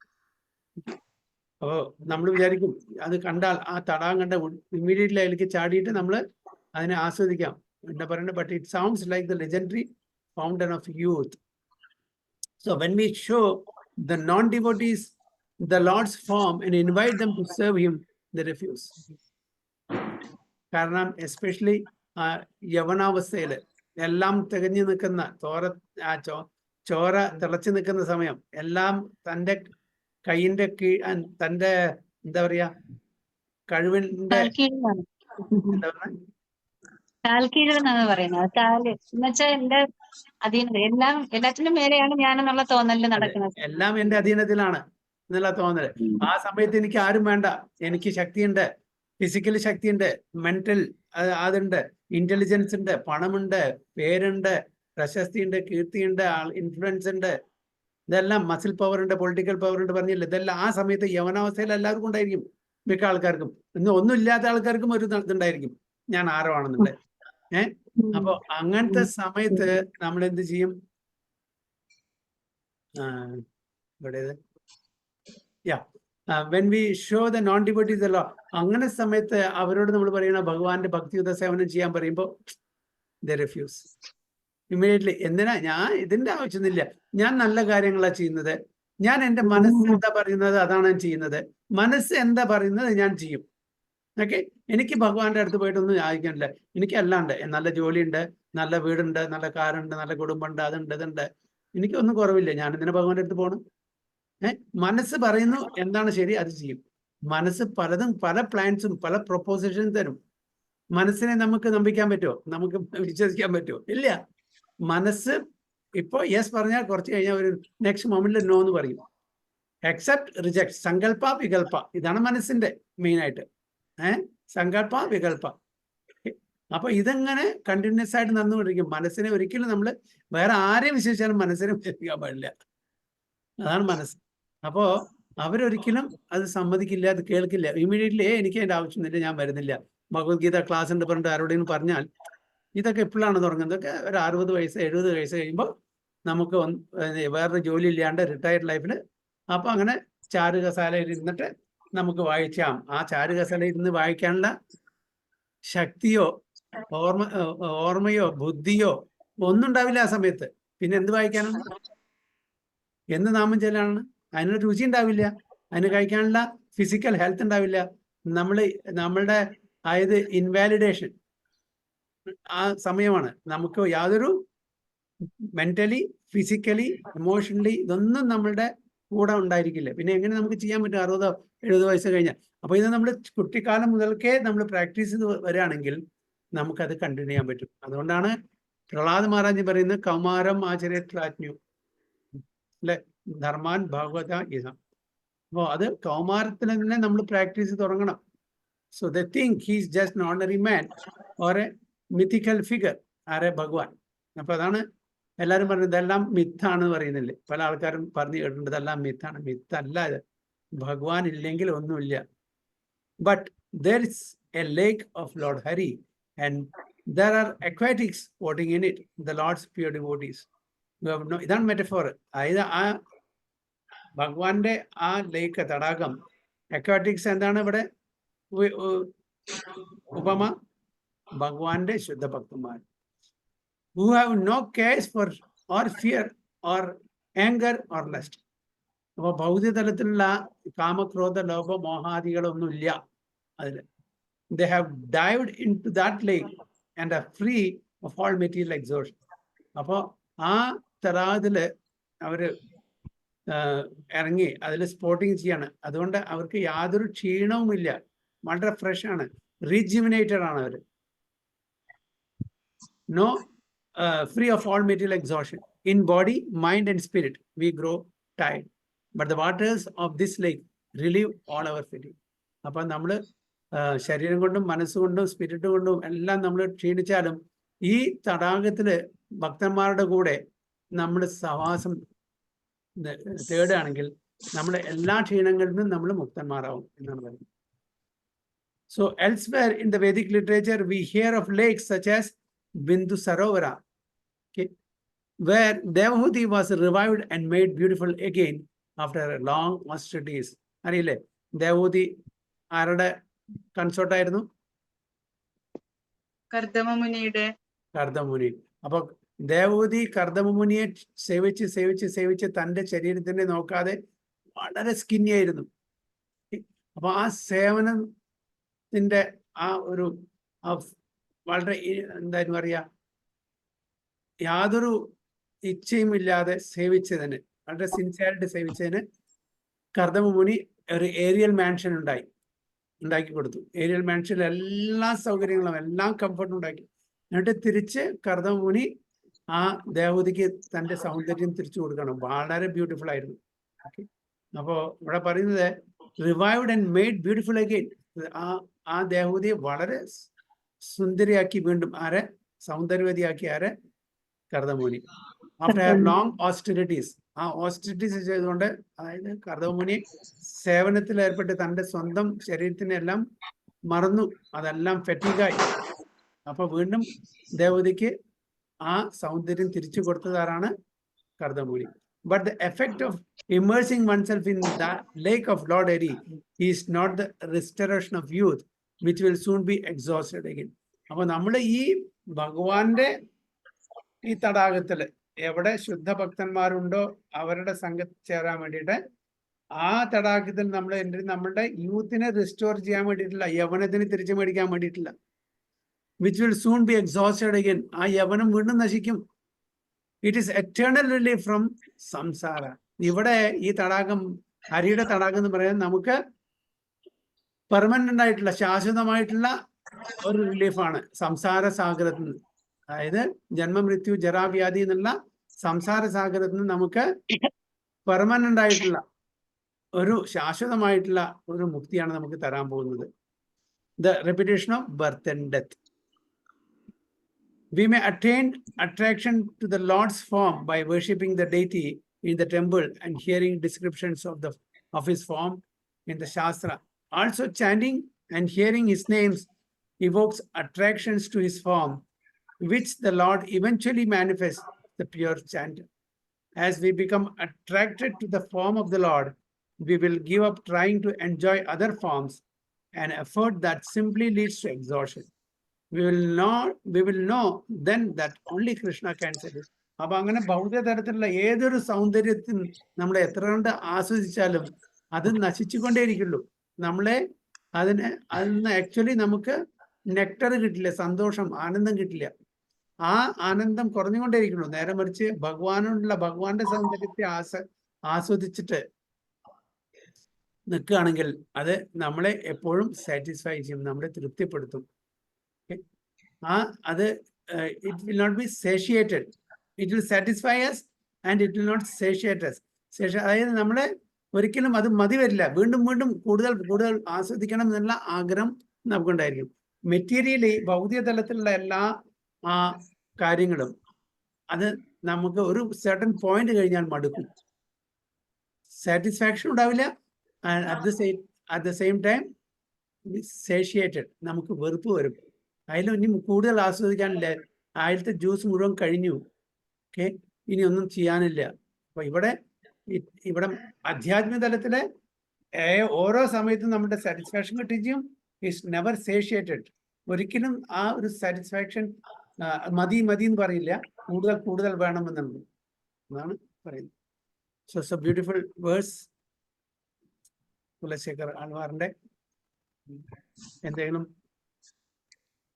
അപ്പോൾ നമ്മൾ വിചാരിക്കും അത് കണ്ടാൽ, ആ തടാകം കണ്ട immediately അതിലേക്ക് ചാടിയിട്ട് നമ്മൾ അതിനെ ആസ്വദിക്കാം എന്താ പറയുന്നത്. But it sounds like the legendary fountain of youth. So when we show the non-devotees the Lord's form and invite them to serve him, they refuse. കാരണം എസ്പെഷ്യലി യവനാവസ്ഥയിൽ എല്ലാം തികഞ്ഞു നിൽക്കുന്ന ചോര തിളച്ചു നിൽക്കുന്ന സമയം, എല്ലാം തൻ്റെ കൈയിന്റെ തൻ്റെ എന്താ പറയാ കഴിവിന്റെ എന്താ പറഞ്ഞ കാൽക്കീഴെന്നാണ് പറയുന്നത്. കാല് എന്നുവെച്ചാൽ എന്റെ അധീനത, എല്ലാത്തിനും മേലെയാണ് ഞാനെന്നുള്ള തോന്നലിൽ നടക്കുന്നത്. എല്ലാം എന്റെ അധീനത്തിലാണ് എന്നുള്ള തോന്നല്. ആ സമയത്ത് എനിക്ക് ആരും വേണ്ട. എനിക്ക് ശക്തിയുണ്ട്, ഫിസിക്കൽ ശക്തിയുണ്ട്, മെന്റൽ അതുണ്ട്, ഇന്റലിജൻസ് ഉണ്ട്, പണമുണ്ട്, പേരുണ്ട്, പ്രശസ്തിയുണ്ട്, കീർത്തിയുണ്ട്, ഇൻഫ്ലുവൻസ് ഉണ്ട്, ഇതെല്ലാം മസിൽ പവർ ഉണ്ട്, പൊളിറ്റിക്കൽ പവർ ഉണ്ട് പറഞ്ഞില്ല. ഇതെല്ലാം ആ സമയത്ത് യവനാവസ്ഥയിൽ എല്ലാവർക്കും ഉണ്ടായിരിക്കും, മിക്ക ആൾക്കാർക്കും. ഇന്ന് ഒന്നും ഇല്ലാത്ത ആൾക്കാർക്കും ഒരു ഇതുണ്ടായിരിക്കും, ഞാൻ ആരോ ആണെന്നുണ്ട്. അപ്പൊ അങ്ങനത്തെ സമയത്ത് നമ്മൾ എന്ത് ചെയ്യും? when we show the non-devotees the law, അങ്ങനെ സമയത്ത് അവരോട് നമ്മൾ പറയണ ഭഗവാന്റെ ഭക്തിയുത സേവനം ചെയ്യാൻ പറയുമ്പോൾ they refuse immediately. എന്തിനാ? ഞാൻ ഇതിന്റെ ആവശ്യമൊന്നുമില്ല, ഞാൻ നല്ല കാര്യങ്ങളാണ് ചെയ്യുന്നത്, ഞാൻ എൻ്റെ മനസ്സ് എന്താ പറയുന്നത് അതാണ് ഞാൻ ചെയ്യുന്നത്, മനസ്സ് എന്താ പറയുന്നത് ഞാൻ ചെയ്യും. ഓക്കെ, എനിക്ക് ഭഗവാന്റെ അടുത്ത് പോയിട്ടൊന്നും ആയിരിക്കാനില്ല, എനിക്ക് എല്ലാം ഉണ്ട്, നല്ല ജോലിയുണ്ട്, നല്ല വീടുണ്ട്, നല്ല കാറുണ്ട്, നല്ല കുടുംബമുണ്ട്, അതുണ്ട് ഇതുണ്ട്, എനിക്കൊന്നും കുറവില്ല, ഞാൻ എന്തിനാ ഭഗവാന്റെ അടുത്ത് പോകണം? മനസ്സ് പറയുന്നു എന്താണ് ശരി അത് ചെയ്യും. മനസ്സ് പലതും പല പ്ലാൻസും പല പ്രൊപ്പോസിഷനും തരും. മനസ്സിനെ നമുക്ക് നമ്പിക്കാൻ പറ്റുമോ? നമുക്ക് വിശ്വസിക്കാൻ പറ്റുമോ? ഇല്ല. മനസ്സ് ഇപ്പോ യെസ് പറഞ്ഞാൽ കുറച്ച് കഴിഞ്ഞാൽ ഒരു നെക്സ്റ്റ് മൊമെന്റിൽ നോ എന്ന് പറയും. അക്സെപ്റ്റ്, റിജക്ട്, സങ്കല്പ വികല്പ, ഇതാണ് മനസ്സിന്റെ മെയിൻ ആയിട്ട്. സങ്കല്പ വികല്പ. അപ്പൊ ഇതെങ്ങനെ കണ്ടിന്യൂസ് ആയിട്ട് നടന്നുകൊണ്ടിരിക്കും. മനസ്സിനെ ഒരിക്കലും നമ്മൾ വേറെ ആരെയും വിശ്വസിച്ചാലും മനസ്സിനെ വിശ്വസിക്കാൻ പാടില്ല. അതാണ് മനസ്സ്. അപ്പോ അവരൊരിക്കലും അത് സമ്മതിക്കില്ല, അത് കേൾക്കില്ല. ഇമ്മീഡിയറ്റ്ലി എനിക്ക് അതിന്റെ ആവശ്യമൊന്നുമില്ല, ഞാൻ വരുന്നില്ല, ഭഗവത്ഗീത ക്ലാസ് ഉണ്ട് പറഞ്ഞിട്ട് ആരോടെങ്കിലും പറഞ്ഞാൽ ഇതൊക്കെ എപ്പോഴാണ് തുടങ്ങുന്നത്? ഇതൊക്കെ ഒരു 60 വയസ്സ് 70 വയസ്സ് കഴിയുമ്പോൾ നമുക്ക് വേറൊരു ജോലി ഇല്ലാണ്ട് റിട്ടയർഡ് ലൈഫിൽ, അപ്പൊ അങ്ങനെ ചാരുകസാലയിൽ ഇരുന്നിട്ട് നമുക്ക് വായിക്കാം. ആ ചാരുകസാലയിൽ ഇരുന്ന് വായിക്കാനുള്ള ശക്തിയോ ഓർമ്മയോ ബുദ്ധിയോ ഒന്നും ഉണ്ടാവില്ല ആ സമയത്ത്. പിന്നെ എന്ത് വായിക്കാനാണ്? എന്ത് നാമം ചെല്ലാണ്? അതിനൊരു രുചി ഉണ്ടാവില്ല, അതിന് കഴിക്കാനുള്ള ഫിസിക്കൽ ഹെൽത്ത് ഉണ്ടാവില്ല. നമ്മളുടെ അതായത് ഇൻവാലിഡേഷൻ ആ സമയമാണ്. നമുക്ക് യാതൊരു മെന്റലി ഫിസിക്കലി ഇമോഷണലി ഇതൊന്നും നമ്മളുടെ കൂടെ ഉണ്ടായിരിക്കില്ല. പിന്നെ എങ്ങനെ നമുക്ക് ചെയ്യാൻ പറ്റും 60-70 വയസ്സ് കഴിഞ്ഞാൽ? അപ്പൊ ഇത് നമ്മൾ കുട്ടിക്കാലം മുതൽക്കേ നമ്മൾ പ്രാക്ടീസ് ചെയ്ത് വരികയാണെങ്കിൽ നമുക്കത് കണ്ടിന്യൂ ചെയ്യാൻ പറ്റും. അതുകൊണ്ടാണ് പ്രഹ്ലാദ് മഹാരാജ് പറയുന്നത് കൗമാരം ആചര്യത്രാജ്ഞു അല്ലെ, ധർമാൻ ഭാഗവത ഗീത. അപ്പോൾ അത് കൗമാരത്തിൽ തന്നെ നമ്മൾ പ്രാക്ടീസ് തുടങ്ങണം. So the think he's just an ordinary man or a mythical figure. ആരെ? ഭഗവാൻ. അപ്പൊ അതാണ് എല്ലാവരും പറയുന്നത് ഇതെല്ലാം മിത്താണ് പറയുന്നില്ലേ. പല ആൾക്കാരും പറഞ്ഞു കേട്ടിട്ടുണ്ട് ഇതെല്ലാം മിത്താണ്. മിത്തല്ല ഇത്. ഭഗവാൻ ഇല്ലെങ്കിൽ ഒന്നുമില്ല. But there is a lake of Lord Hari and there are aquatics floating in it, the Lord's pure devotees. ഇതാണ് മെറ്റഫോർ. അതായത് ആ ഭഗവാന്റെ ആ ലേക്ക് തടാകം, അക്വാറ്റിക്സ് എന്താണ് ഇവിടെ ഉപമ? ഭഗവാന്റെ ശുദ്ധ ഭക്തന്മാർ who have no cares for or fear or anger or lust. അപ്പോൾ ഭൗതിക തലത്തിലുള്ള കാമക്രോധ ലോഭ മോഹാദികളൊന്നുമില്ല അതിൽ. they have dived into that lake and are free of all material exhaustion. അപ്പോൾ ആ തടാകത്തില് അവര് ഇറങ്ങി അതിൽ സ്പോർട്ടിങ് ചെയ്യാണ്. അതുകൊണ്ട് അവർക്ക് യാതൊരു ക്ഷീണവുമില്ല, വളരെ ഫ്രഷ് ആണ്, റീജുവിനേറ്റഡ് ആണ് അവർ. No free of all material exhaustion. In body mind and spirit we grow tired but the waters of this lake relieve all our fatigue. അപ്പം നമ്മൾ ശരീരം കൊണ്ടും മനസ്സുകൊണ്ടും സ്പിരിറ്റ് കൊണ്ടും എല്ലാം നമ്മൾ ക്ഷീണിച്ചാലും ഈ തടാകത്തില് ഭക്തന്മാരുടെ കൂടെ നമ്മൾ സഹവാസം തേടുകയാണെങ്കിൽ നമ്മുടെ എല്ലാ ക്ഷീണങ്ങളിൽ നിന്നും നമ്മൾ മുക്തന്മാരാവും എന്നാണ് പറയുന്നത്. So elsewhere in the Vedic literature we hear of lakes such as Bindu Sarovara, okay, where Devahuti was revived and made beautiful again after a long austerities. അറിയില്ലേ ദേവഹൂതി ആരുടെ കൺസോർട്ട് ആയിരുന്നു? കർദമമുനിയുടെ. കർദമുനി. അപ്പൊ ദേവഹൂതി കർദമമുനിയെ സേവിച്ച് സേവിച്ച് സേവിച്ച് തൻ്റെ ശരീരത്തിനെ നോക്കാതെ വളരെ സ്കിന്നി ആയിരുന്നു. അപ്പൊ ആ സേവനത്തിന്റെ ആ ഒരു വളരെ എന്തായാലും പറയാ യാതൊരു ഇച്ഛയും ഇല്ലാതെ സേവിച്ചതിന്, വളരെ സിൻസിയറായിട്ട് സേവിച്ചതിന് കർദമമുനി ഒരു ഏരിയൽ മാൻഷൻ ഉണ്ടാക്കി കൊടുത്തു. ഏരിയൽ മാൻഷനിൽ എല്ലാ സൗകര്യങ്ങളും എല്ലാം കംഫർട്ടും ഉണ്ടാക്കി. എന്നിട്ട് തിരിച്ച് കർദമമുനി ആ ദേവഹൂതിക്ക് തൻ്റെ സൗന്ദര്യം തിരിച്ചു കൊടുക്കണം. വളരെ ബ്യൂട്ടിഫുൾ ആയിരുന്നു. ഓക്കെ, അപ്പോ ഇവിടെ പറയുന്നത് revived and made beautiful again. ആ ദേവഹൂതിയെ വളരെ സുന്ദരിയാക്കി വീണ്ടും ആരെ? സൗന്ദര്യവതിയാക്കി ആരെ? കർദമമുനി. After long austerities. ആ ഓസ്റ്ററിറ്റീസ് ചെയ്തുകൊണ്ട്, അതായത് കർദമമുനി സേവനത്തിൽ ഏർപ്പെട്ട് തൻ്റെ സ്വന്തം ശരീരത്തിനെല്ലാം മറന്നു, അതെല്ലാം ഫെറ്റീഗായി. അപ്പൊ വീണ്ടും ദേവഹൂതിക്ക് ആ സൗന്ദര്യം തിരിച്ചു കൊടുത്തതാരാണ്? കർദമമുനി. but the effect of immersing oneself in that lake of Lord Hari is not the restoration of youth, which will soon be exhausted again. അപ്പൊ നമ്മൾ ഈ ഭഗവാന്റെ ഈ തടാകത്തില് എവിടെ ശുദ്ധഭക്തന്മാരുണ്ടോ അവരുടെ സംഘത്തിൽ ചേരാൻ വേണ്ടിയിട്ട് ആ തടാകത്തിൽ നമ്മൾ നമ്മളുടെ യൂത്തിനെ റിസ്റ്റോർ ചെയ്യാൻ വേണ്ടിയിട്ടില്ല, യവനത്തിന് തിരിച്ചു മേടിക്കാൻ വേണ്ടിയിട്ടില്ല. Which will soon be exhausted again. ആ യവനം വീണ്ടും നശിക്കും. It is eternal relief from samsara. ഇവിടെ ഈ തടാകം, ഹരിയുടെ തടാകം എന്ന് പറയാൻ നമുക്ക് പെർമനന്റ് ആയിട്ടുള്ള ശാശ്വതമായിട്ടുള്ള ഒരു റിലീഫാണ് സംസാര സാഗരത്തിൽ നിന്ന്. അതായത് ജന്മമൃത്യു ജരാവ്യാധി എന്നുള്ള സംസാര സാഗരത്തിൽ നിന്ന് നമുക്ക് പെർമനന്റ് ആയിട്ടുള്ള ഒരു ശാശ്വതമായിട്ടുള്ള ഒരു മുക്തിയാണ് നമുക്ക് തരാൻ പോകുന്നത്. The repetition of birth and death. We may attain attraction to the Lord's form by worshipping the deity in the temple and hearing descriptions of his form in the Shastra. Also, chanting and hearing his names evokes attractions to his form, which the Lord eventually manifests the pure chanter. As we become attracted to the form of the Lord, we will give up trying to enjoy other forms, an effort that simply leads to exhaustion. We will know then that only Krishna can satisfy. അപ്പൊ അങ്ങനെ ഭൗതിക തരത്തിലുള്ള ഏതൊരു സൗന്ദര്യത്തിൽ നമ്മൾ എത്ര കണ്ട് ആസ്വദിച്ചാലും അത് നശിച്ചുകൊണ്ടേയിരിക്കുള്ളൂ. നമ്മളെ അതിൽ നിന്ന് ആക്ച്വലി നമുക്ക് നെക്ടർ കിട്ടില്ല, സന്തോഷം, ആനന്ദം കിട്ടില്ല. ആ ആനന്ദം കുറഞ്ഞുകൊണ്ടേയിരിക്കുള്ളൂ. നേരെ മറിച്ച് ഭഗവാന്റെ സൗന്ദര്യത്തെ ആസ്വദിച്ചിട്ട് നിൽക്കുകയാണെങ്കിൽ അത് നമ്മളെ എപ്പോഴും സാറ്റിസ്ഫൈ ചെയ്യും, നമ്മളെ തൃപ്തിപ്പെടുത്തും. അത് it will not be satiated. It will satisfy us and it will not satiate us. അതായത് നമ്മളെ ഒരിക്കലും അത് മതി വരില്ല, വീണ്ടും വീണ്ടും കൂടുതൽ കൂടുതൽ ആസ്വദിക്കണം എന്നുള്ള ആഗ്രഹം നമുക്കുണ്ടായിരിക്കും. മെറ്റീരിയലി ഭൗതിക തലത്തിലുള്ള എല്ലാ കാര്യങ്ങളും അത് നമുക്ക് ഒരു സർട്ടൻ പോയിന്റ് കഴിഞ്ഞാൽ മടുക്കും, സാറ്റിസ്ഫാക്ഷൻ ഉണ്ടാവില്ല. at the same time satiated, നമുക്ക് വെറുപ്പ് വരും. അതിലും ഇനി കൂടുതൽ ആസ്വദിക്കാനില്ല, ആയിരത്തെ ജ്യൂസ് മുഴുവൻ കഴിഞ്ഞു, ഓക്കെ, ഇനി ഒന്നും ചെയ്യാനില്ല. അപ്പൊ ഇവിടെ ആധ്യാത്മിക തലത്തിലെ ഓരോ സമയത്തും നമ്മുടെ സാറ്റിസ്ഫാക്ഷൻ കിട്ടുകയും ഈസ് നെവർ സേഷിയേറ്റഡ്. ഒരിക്കലും ആ ഒരു സാറ്റിസ്ഫാക്ഷൻ മതി എന്ന് പറയില്ല, കൂടുതൽ വേണമെന്നുണ്ട് എന്നാണ് പറയുന്നത്. So beautiful verse. കുലശേഖർ ആൾവാറിന്റെ എന്തെങ്കിലും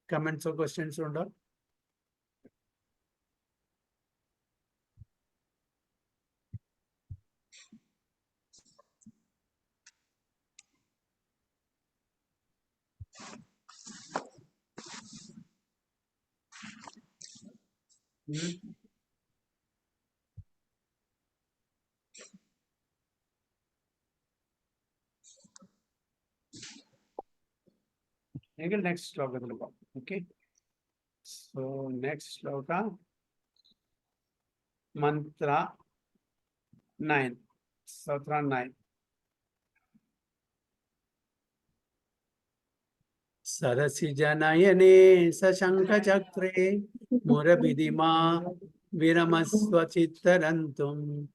കമന്റ്സോ ക്വസ്റ്റ്യൻസോ ഉണ്ടോ? Next sloka. Okay, so next sloka, mantra 9, Sutra 9. Sarasi janayane sashanka chakre murabidima viramasva chittarantum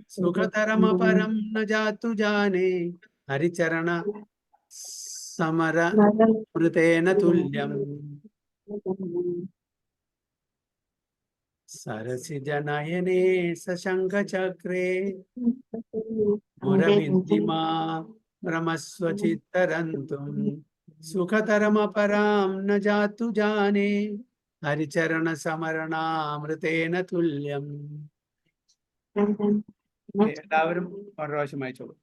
sukhatarama param najatu jane haricharana samara mritena tulyam. Sarasi janayane sashanka chakre murabidima viramasva chittarantum sukhatarama param najatu jane haricharana samarana mritena tulyam. എല്ലാവരും ഒരു പ്രാവശ്യം വായിച്ചോളൂ.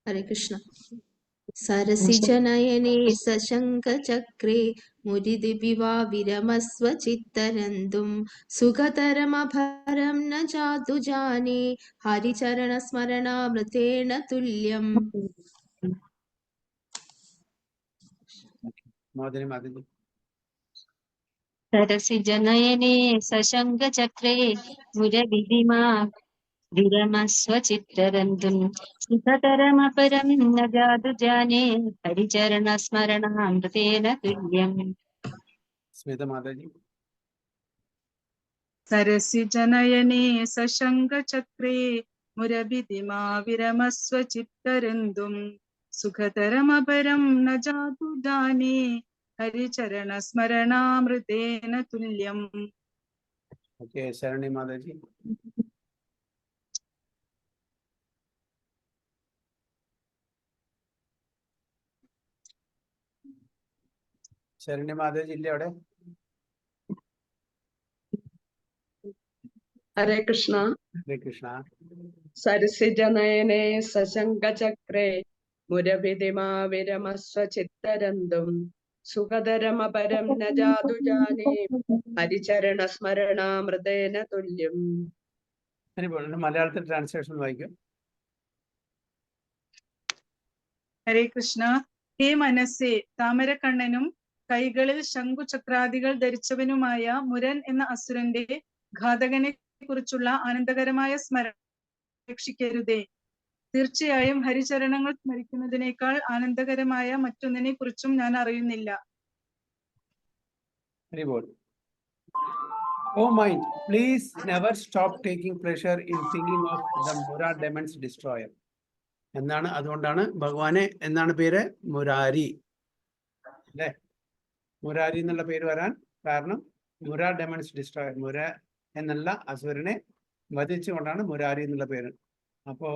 Hare Krishna. Sarasi janayane sashanka chakre mudidibiva viramasva chittarandum sukhatarama na jatu jane haricharana smarana mritena tulyam. മോദനി Mataji. सरसि जनयने सशंक चक्रे मुरविधिमा विरमस्व चित्तरन्तुं सुखतरमपरं न जातु जाने हरिचरण स्मरणामृतेन तुल्यम्. സ്മിത മാതാജി. सरसिजनयने सशङ्खचक्रे मुरभिदिमा विरमस्व चित्तरन्दुं सुखतरमपरं न जातु जाने हरिचरणस्मरणामृतेन तुल्यम्. Okay, Sharani Mataji. Sharani Mataji ഇല്ലേ അവിടെ? ഹരേ കൃഷ്ണ. ഹരേ കൃഷ്ണ. സരസിജനയനെ സശങ്കചക്രേ മുരഭിതിമാ വിരമസ്വ ചിത്തരന്തും സുഖതരമപരം ന ജാതു ജാനേ ഹരിചരണ സ്മരണാമൃതേന തുല്യം. മലയാളത്തിൽ ട്രാൻസ്ലേഷൻ വായിക്കും. ഹരേ കൃഷ്ണ. ഹേ മനസ്സേ, താമരക്കണ്ണനും കൈകളിൽ ശംഖുചക്രാദികൾ ധരിച്ചവനുമായ മുരൻ എന്ന അസുരന്റെ ഘാതകനെ കുറിച്ചുള്ള ആനന്ദകരമായ സ്മരണ ഉപേക്ഷിക്കരുതേ. തീർച്ചയായും ഹരിചരണങ്ങൾ സ്മരിക്കുന്നതിനേക്കാൾ ആനന്ദകരമായ മറ്റൊന്നിനെ കുറിച്ചും ഞാൻ അറിയുന്നില്ല. Oh mind, please never stop taking pleasure in thinking of the Mura demon's destroyer. എന്നാണ്, അതുകൊണ്ടാണ് ഭഗവാനെ എന്താണ് പേര്? മുരാരി അല്ലെ? മുരാരി എന്നുള്ള പേര് വരാൻ കാരണം മുര ഡെമൺസ് ഡിസ്ട്രോയർ, മുര എന്നുള്ള അസുരനെ വധിച്ചുകൊണ്ടാണ് മുരാരി എന്നുള്ള പേര്. അപ്പോ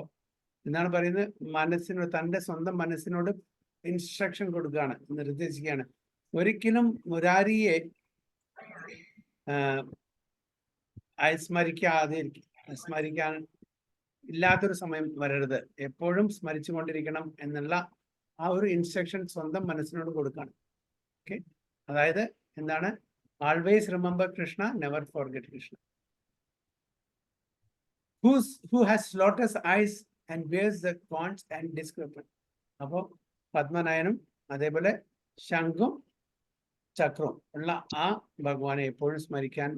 എന്താണ് പറയുന്നത്? മനസ്സിനോട്, തൻ്റെ സ്വന്തം മനസ്സിനോട് ഇൻസ്ട്രക്ഷൻ കൊടുക്കുകയാണ്, നിർദ്ദേശിക്കുകയാണ്. ഒരിക്കലും മുരാരിയെ സ്മരിക്കാൻ ഇല്ലാത്തൊരു സമയം വരരുത്, എപ്പോഴും സ്മരിച്ചു കൊണ്ടിരിക്കണം എന്നുള്ള ആ ഒരു ഇൻസ്ട്രക്ഷൻ സ്വന്തം മനസ്സിനോട് കൊടുക്കുകയാണ്. ഓക്കെ, അതായത് എന്താണ്? Always remember Krishna, never forget Krishna. Who has lotus eyes and wears the corns and discrepan. അപ്പോൾ പത്മനയനും അതേപോലെ ശംഖും ചക്രവും ഉള്ള ആ ഭഗവാനെ എപ്പോഴും സ്മരിക്കാൻ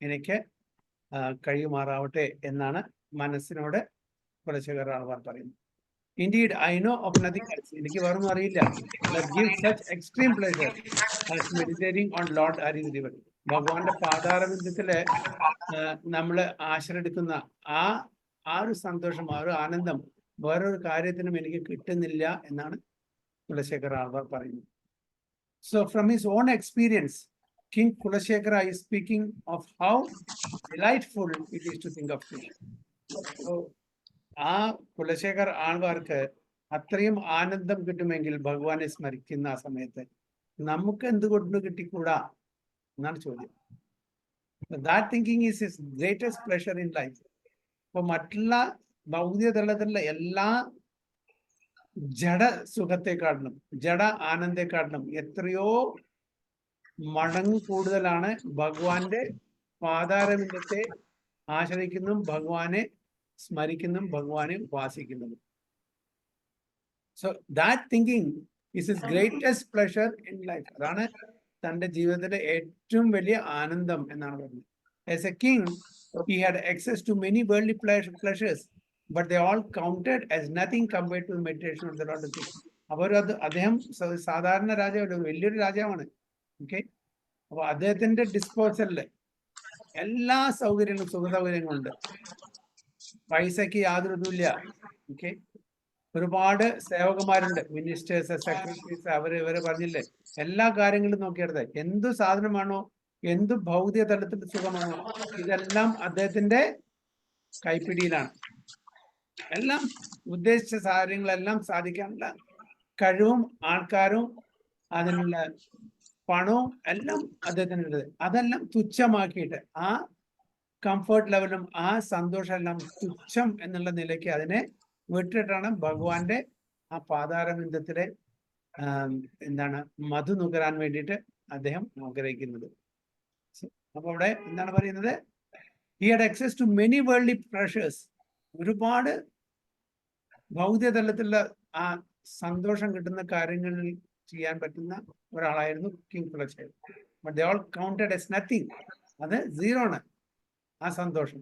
എനിക്ക് കഴിയുമാറാവട്ടെ എന്നാണ് മനസ്സിനോട് കുലശേഖര ആൾവാർ പറയുന്നത്. Indeed, I know of nothing else. എനിക്ക് വേറൊന്നും അറിയില്ല. That gives such extreme pleasure as meditating on Lord Hari's river. ഭഗവാന്റെ പാതാരബിന്ദത്തില് നമ്മൾ ആശ്രയിക്കുന്ന ആ ഒരു സന്തോഷം, ആ ഒരു ആനന്ദം വേറൊരു കാര്യത്തിനും എനിക്ക് കിട്ടുന്നില്ല എന്നാണ് കുലശേഖര ആൾവാർ പറയുന്നത്. So from his own experience, King Kulashekara is speaking of how delightful it is to think of Krishna. So, ആ കുലശേഖർ ആൾവാർക്ക് അത്രയും ആനന്ദം കിട്ടുമെങ്കിൽ ഭഗവാനെ സ്മരിക്കുന്ന ആ സമയത്ത് നമുക്ക് എന്തുകൊണ്ട് കിട്ടിക്കൂടാ എന്നാണ് ചോദ്യം. That thinking is his greatest pleasure in life. അപ്പൊ മറ്റുള്ള ഭൗതിക തലത്തിലുള്ള എല്ലാ ജഡ സുഖത്തെക്കാട്ടിലും ജഡ ആനന്ദത്തെക്കാട്ടിലും എത്രയോ മടങ്ങ് കൂടുതലാണ് ഭഗവാന്റെ പാതാരബിന്ദത്തെ ആശ്രയിക്കുന്നതും ഭഗവാനെ സ്മരിക്കുന്നതും ഭഗവാനെ ഉപാസിക്കുന്നതും. So that thinking is his greatest pleasure in life. അതാണ് തൻ്റെ ജീവിതത്തിലെ ഏറ്റവും വലിയ ആനന്ദം എന്നാണ് പറയുന്നത്. As a king he had access to many worldly pleasures, but they all counted as nothing compared to the meditation of the Lord of the King. അദ്ദേഹം സാധാരണ രാജാവല്ല, വലിയൊരു രാജാവാണ്. ഓക്കെ, അപ്പൊ അദ്ദേഹത്തിന്റെ ഡിസ്പോസലില് എല്ലാ സൗകര്യങ്ങളും, സുഖ സൗകര്യങ്ങളുണ്ട്, പൈസക്ക് യാതൊരു ഇതുമില്ല. ഓക്കെ, ഒരുപാട് സേവകന്മാരുണ്ട്, മിനിസ്റ്റേഴ്സ്, സെക്രട്ടറീസ്, ഇവര് പറഞ്ഞില്ലേ, എല്ലാ കാര്യങ്ങളും നോക്കിയെടുത്ത് എന്തു സാധനമാണോ, എന്ത് ഭൗതിക തലത്തിൽ സുഖമാണോ, ഇതെല്ലാം അദ്ദേഹത്തിന്റെ കൈപ്പിടിയിലാണ്. എല്ലാം ഉദ്ദേശിച്ച കാര്യങ്ങളെല്ലാം സാധിക്കാനുള്ള കഴിവും ആൾക്കാരും അതിനുള്ള പണവും എല്ലാം അദ്ദേഹത്തിനുണ്ട്. അതെല്ലാം തുച്ഛമാക്കിയിട്ട് ആ കംഫർട്ട് ലെവലും ആ സന്തോഷം എല്ലാം തുച്ഛം എന്നുള്ള നിലയ്ക്ക് അതിനെ വിട്ടിട്ടാണ് ഭഗവാന്റെ ആ പാതാരബിന്ദത്തിലെ എന്താണ് മധു നുകരാൻ വേണ്ടിയിട്ട് അദ്ദേഹം ആഗ്രഹിക്കുന്നത്. അപ്പൊ അവിടെ എന്താണ് പറയുന്നത്? he had access to many worldly pleasures. ഒരുപാട് ഭൗതിക തലത്തിലുള്ള ആ സന്തോഷം കിട്ടുന്ന കാര്യങ്ങളിൽ ചെയ്യാൻ പറ്റുന്ന ഒരാളായിരുന്നു king Kulashekhar. but they all counted as nothing. അത് സീറോ ആണ് ആ സന്തോഷം.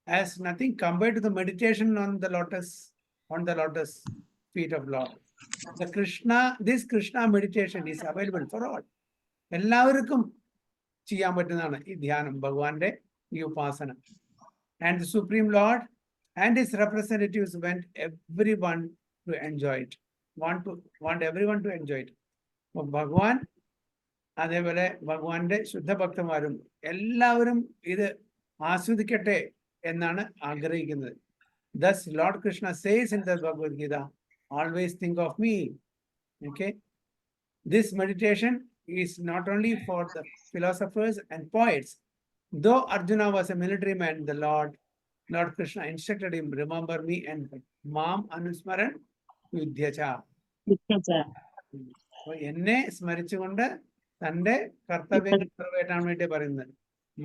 as nothing compared to the meditation on the lotus feet of Lord. This Krishna meditation is available for all. എല്ലാവർക്കും ചെയ്യാൻ പറ്റുന്നതാണ് ഈ ധ്യാനം, ഭഗവാന്റെ ഈ ഉപാസന. And the Supreme Lord and his representatives want everyone to enjoy it. Want everyone to enjoy it. അപ്പൊ ഭഗവാൻ അതേപോലെ ഭഗവാന്റെ ശുദ്ധഭക്തന്മാരും എല്ലാവരും ഇത് ആസ്വദിക്കട്ടെ എന്നാണ് ആഗ്രഹിക്കുന്നത്. Thus Lord Krishna says in the Bhagavad Gita, always think of me. Okay, this meditation is not only for the philosophers and poets. Though Arjuna was a military man, the Lord Krishna instructed him, remember me and Mam Anusmaran Yudhyacha. എന്നെ സ്മരിച്ചുകൊണ്ട് തന്റെ കർത്തവ്യം നിറവേറ്റാൻ വേണ്ടി പറയുന്നത്.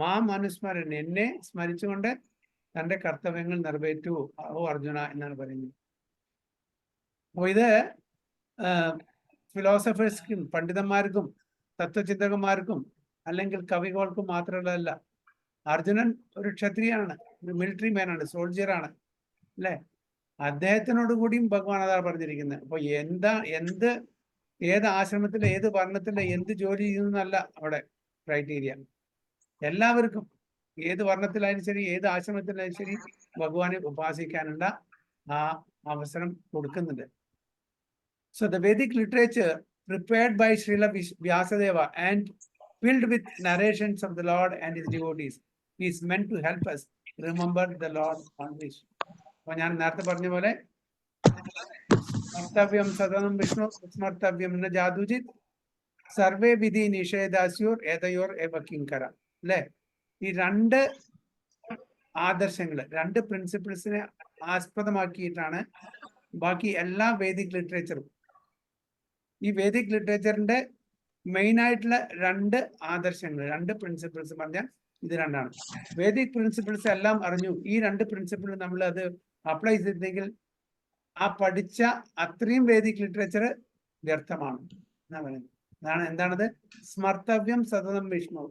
മാം അനുസ്മരൻ, എന്നെ സ്മരിച്ചുകൊണ്ട് തന്റെ കർത്തവ്യങ്ങൾ നിറവേറ്റു ഓ അർജുന എന്നാണ് പറയുന്നത്. അപ്പൊ ഇത് ഫിലോസഫേഴ്സ്ക്കും പണ്ഡിതന്മാർക്കും തത്വചിന്തകന്മാർക്കും അല്ലെങ്കിൽ കവികൾക്കും മാത്രമല്ല. അർജുനൻ ഒരു ക്ഷത്രിയാണ്, ഒരു മിലിറ്ററി മാനാണ്, സോൾജിയറാണ് അല്ലെ. അദ്ദേഹത്തിനോട് കൂടിയും ഭഗവാൻ അതാണ് പറഞ്ഞിരിക്കുന്നത്. അപ്പൊ ഏത് ആശ്രമത്തിലെ ഏത് വർണ്ണത്തിലെ എന്ത് ജോലി ചെയ്യുന്നല്ല അവിടെ ക്രൈറ്റീരിയ. എല്ലാവർക്കും ഏത് വർണ്ണത്തിലായാലും ശരി ഏത് ആശ്രമത്തിലായാലും ശരി ഭഗവാനെ ഉപാസിക്കാനുള്ള ആ അവസരം കൊടുക്കുന്നുണ്ട്. So the Vedic literature prepared by Srila Vyasadeva and filled with narrations of the Lord and his devotees is meant to help us remember the Lord always. അപ്പൊ ഞാൻ നേരത്തെ പറഞ്ഞ പോലെ സ്മർത്തവ്യം സദനം വിഷ്ണു സ്മർത്തവ്യം ന ജാതുജിത് സർവേ വിധി നിഷേധാസ്യോർ ഏതയോർ ഏവ കിങ്കര അല്ലെ. ഈ രണ്ട് ആദർശങ്ങള്, രണ്ട് പ്രിൻസിപ്പിൾസിനെ ആസ്പദമാക്കിയിട്ടാണ് ബാക്കി എല്ലാ വേദിക് ലിറ്ററേച്ചറും. ഈ വേദിക് ലിറ്ററേച്ചറിന്റെ മെയിൻ ആയിട്ടുള്ള രണ്ട് ആദർശങ്ങൾ, രണ്ട് പ്രിൻസിപ്പിൾസ് പറഞ്ഞാൽ ഇത് രണ്ടാണ്. വേദിക് പ്രിൻസിപ്പിൾസ് എല്ലാം അറിഞ്ഞു, ഈ രണ്ട് പ്രിൻസിപ്പിൾ നമ്മൾ അത് അപ്ലൈ ചെയ്തിട്ടുണ്ടെങ്കിൽ ആ പഠിച്ച അത്രയും വേദിക് ലിറ്ററേച്ചർ വ്യർത്ഥമാണ് എന്നാ പറയുന്നത്. എന്താണത്? സ്മർത്തവ്യം സതതം Vishnu,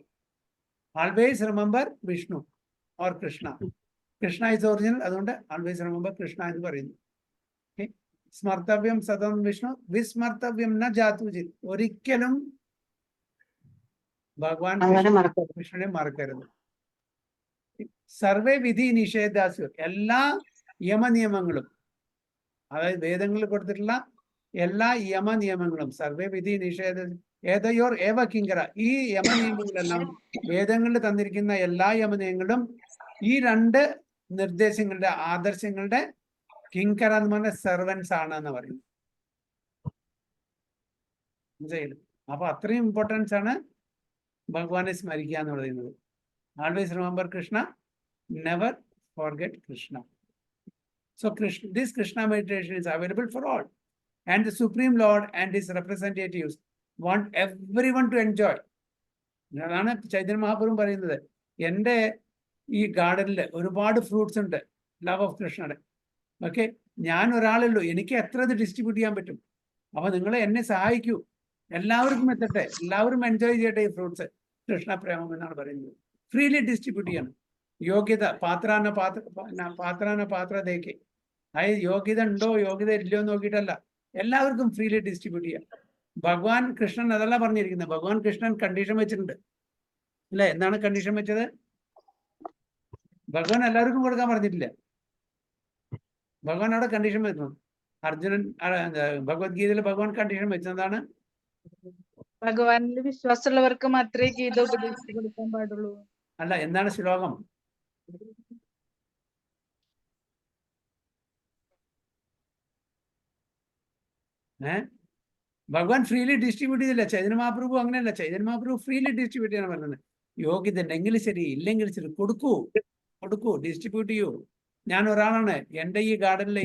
always remember Vishnu or Krishna. Krishna is original, അതുകൊണ്ട് ആൾവേസ് റിമെമ്പർ കൃഷ്ണ എന്ന് പറയുന്നു. സ്മർത്തവ്യം സതതം വിഷ്ണു വിസ്മർത്തവ്യം ന ജാതുജിത്, ഒരിക്കലും ഭഗവാൻ കൃഷ്ണനെ മറക്കരുത്. സർവേ വിധി നിഷേധാസ്യർ, എല്ലാ യമനിയമങ്ങളും, അതായത് വേദങ്ങളിൽ കൊടുത്തിട്ടുള്ള എല്ലാ യമനിയമങ്ങളും, സർവേ വിധി നിഷേധ ഏതയോർ ഏവ കിങ്കര, ഈ യമനിയമങ്ങളെല്ലാം വേദങ്ങളിൽ തന്നിരിക്കുന്ന എല്ലാ യമനിയമങ്ങളും ഈ രണ്ട് നിർദ്ദേശങ്ങളുടെ ആദർശങ്ങളുടെ കിങ്കര എന്ന് പറഞ്ഞ സെർവൻസ് ആണ് എന്ന് പറയുന്നത്. അപ്പൊ അത്രയും ഇമ്പോർട്ടൻസ് ആണ് ഭഗവാനെ സ്മരിക്കുക എന്ന് പറയുന്നത്. Always remember Krishna, never forget Krishna. So this Krishna meditation is available for all, and the Supreme Lord and his representatives want everyone to enjoy. അതാണ് ചൈതന്യ മഹാപ്രഭു പറയുന്നത്, എൻ്റെ ഈ ഗാർഡനിൽ ഒരുപാട് ഫ്രൂട്ട്സ് ഉണ്ട്, ലവ് ഓഫ് കൃഷ്ണയുടെ. ഓക്കെ, ഞാൻ ഒരാളല്ലോ, എനിക്ക് എത്ര ഇത് ഡിസ്ട്രിബ്യൂട്ട് ചെയ്യാൻ പറ്റും? അപ്പൊ നിങ്ങൾ എന്നെ സഹായിക്കൂ, എല്ലാവർക്കും എത്തട്ടെ, എല്ലാവരും എൻജോയ് ചെയ്യട്ടെ ഈ ഫ്രൂട്ട്സ്. കൃഷ്ണപ്രേമം എന്നാണ് പറയുന്നത്. ഫ്രീലി ഡിസ്ട്രിബ്യൂട്ട് ചെയ്യണം. യോഗ്യത പാത്രാന പാത്രതയ്ക്ക്, അതായത് യോഗ്യത ഉണ്ടോ യോഗ്യത ഇല്ലയോ നോക്കിയിട്ടല്ല, എല്ലാവർക്കും ഫ്രീലി ഡിസ്ട്രിബ്യൂട്ട് ചെയ്യാം. ഭഗവാൻ കൃഷ്ണൻ അതല്ല പറഞ്ഞിരിക്കുന്നത്. ഭഗവാൻ കൃഷ്ണൻ കണ്ടീഷൻ വെച്ചിട്ടുണ്ട് അല്ലെ. എന്താണ് കണ്ടീഷൻ വെച്ചത്? ഭഗവാൻ എല്ലാവർക്കും കൊടുക്കാൻ പറഞ്ഞിട്ടില്ല. ഭഗവാൻ അവിടെ കണ്ടീഷൻ വെച്ചു. അർജുനൻ ഭഗവത്ഗീതയിൽ ഭഗവാൻ കണ്ടീഷൻ വെച്ചതാണ്, ഭഗവാനിൽ വിശ്വാസമുള്ളവർക്ക് മാത്രമേ ഗീത ഉപദേശിച്ചു കൊടുക്കാൻ പാടുള്ളൂ. അല്ല, എന്താണ് ശ്ലോകം? ഭഗവാൻ ഫ്രീലി ഡിസ്ട്രിബ്യൂട്ട് ചെയ്തില്ല. ചൈതന്യ മഹാപ്രഭു അങ്ങനെയല്ല. ചൈതന്യ മഹാപ്രഭു ഫ്രീലി ഡിസ്ട്രിബ്യൂട്ട് ചെയ്യാൻ പറയുന്നത്. യോഗ്യത ഉണ്ടെങ്കിൽ ശരി, ഇല്ലെങ്കിൽ ശരി, കൊടുക്കൂ, ഡിസ്ട്രിബ്യൂട്ട് ചെയ്യൂ. ഞാൻ ഒരാളാണ്, എൻ്റെ ഈ ഗാർഡനിലെ